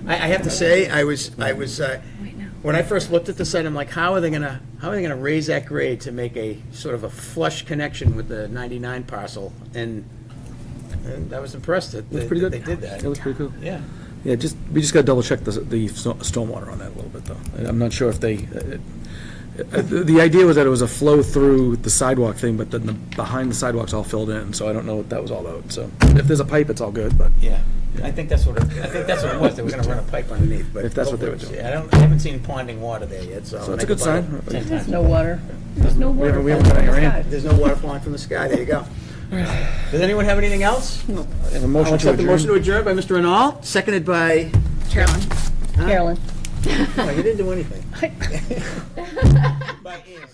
I have to say, I was, when I first looked at the site, I'm like, how are they gonna raise that grade to make a sort of a flush connection with the 99 parcel? And I was impressed that Looks pretty good. they did that. It looks pretty cool. Yeah. Yeah, we just gotta double check the stormwater on that a little bit, though. I'm not sure if they, the idea was that it was a flow through the sidewalk thing, but then behind the sidewalk's all filled in, so I don't know what that was all about. So if there's a pipe, it's all good, but. Yeah, I think that's what it was. They were gonna run a pipe underneath, but. If that's what they were doing. I haven't seen ponding water there yet, so. So it's a good sign. There's no water. There's no water. We haven't got any rain. There's no water falling from the sky. There you go. Does anyone have anything else? I have a I'll motion to accept the motion adjourn. to adjourn by Mr. Renal, seconded by, Carolyn. Carolyn. oh, you didn't do anything. By Ian.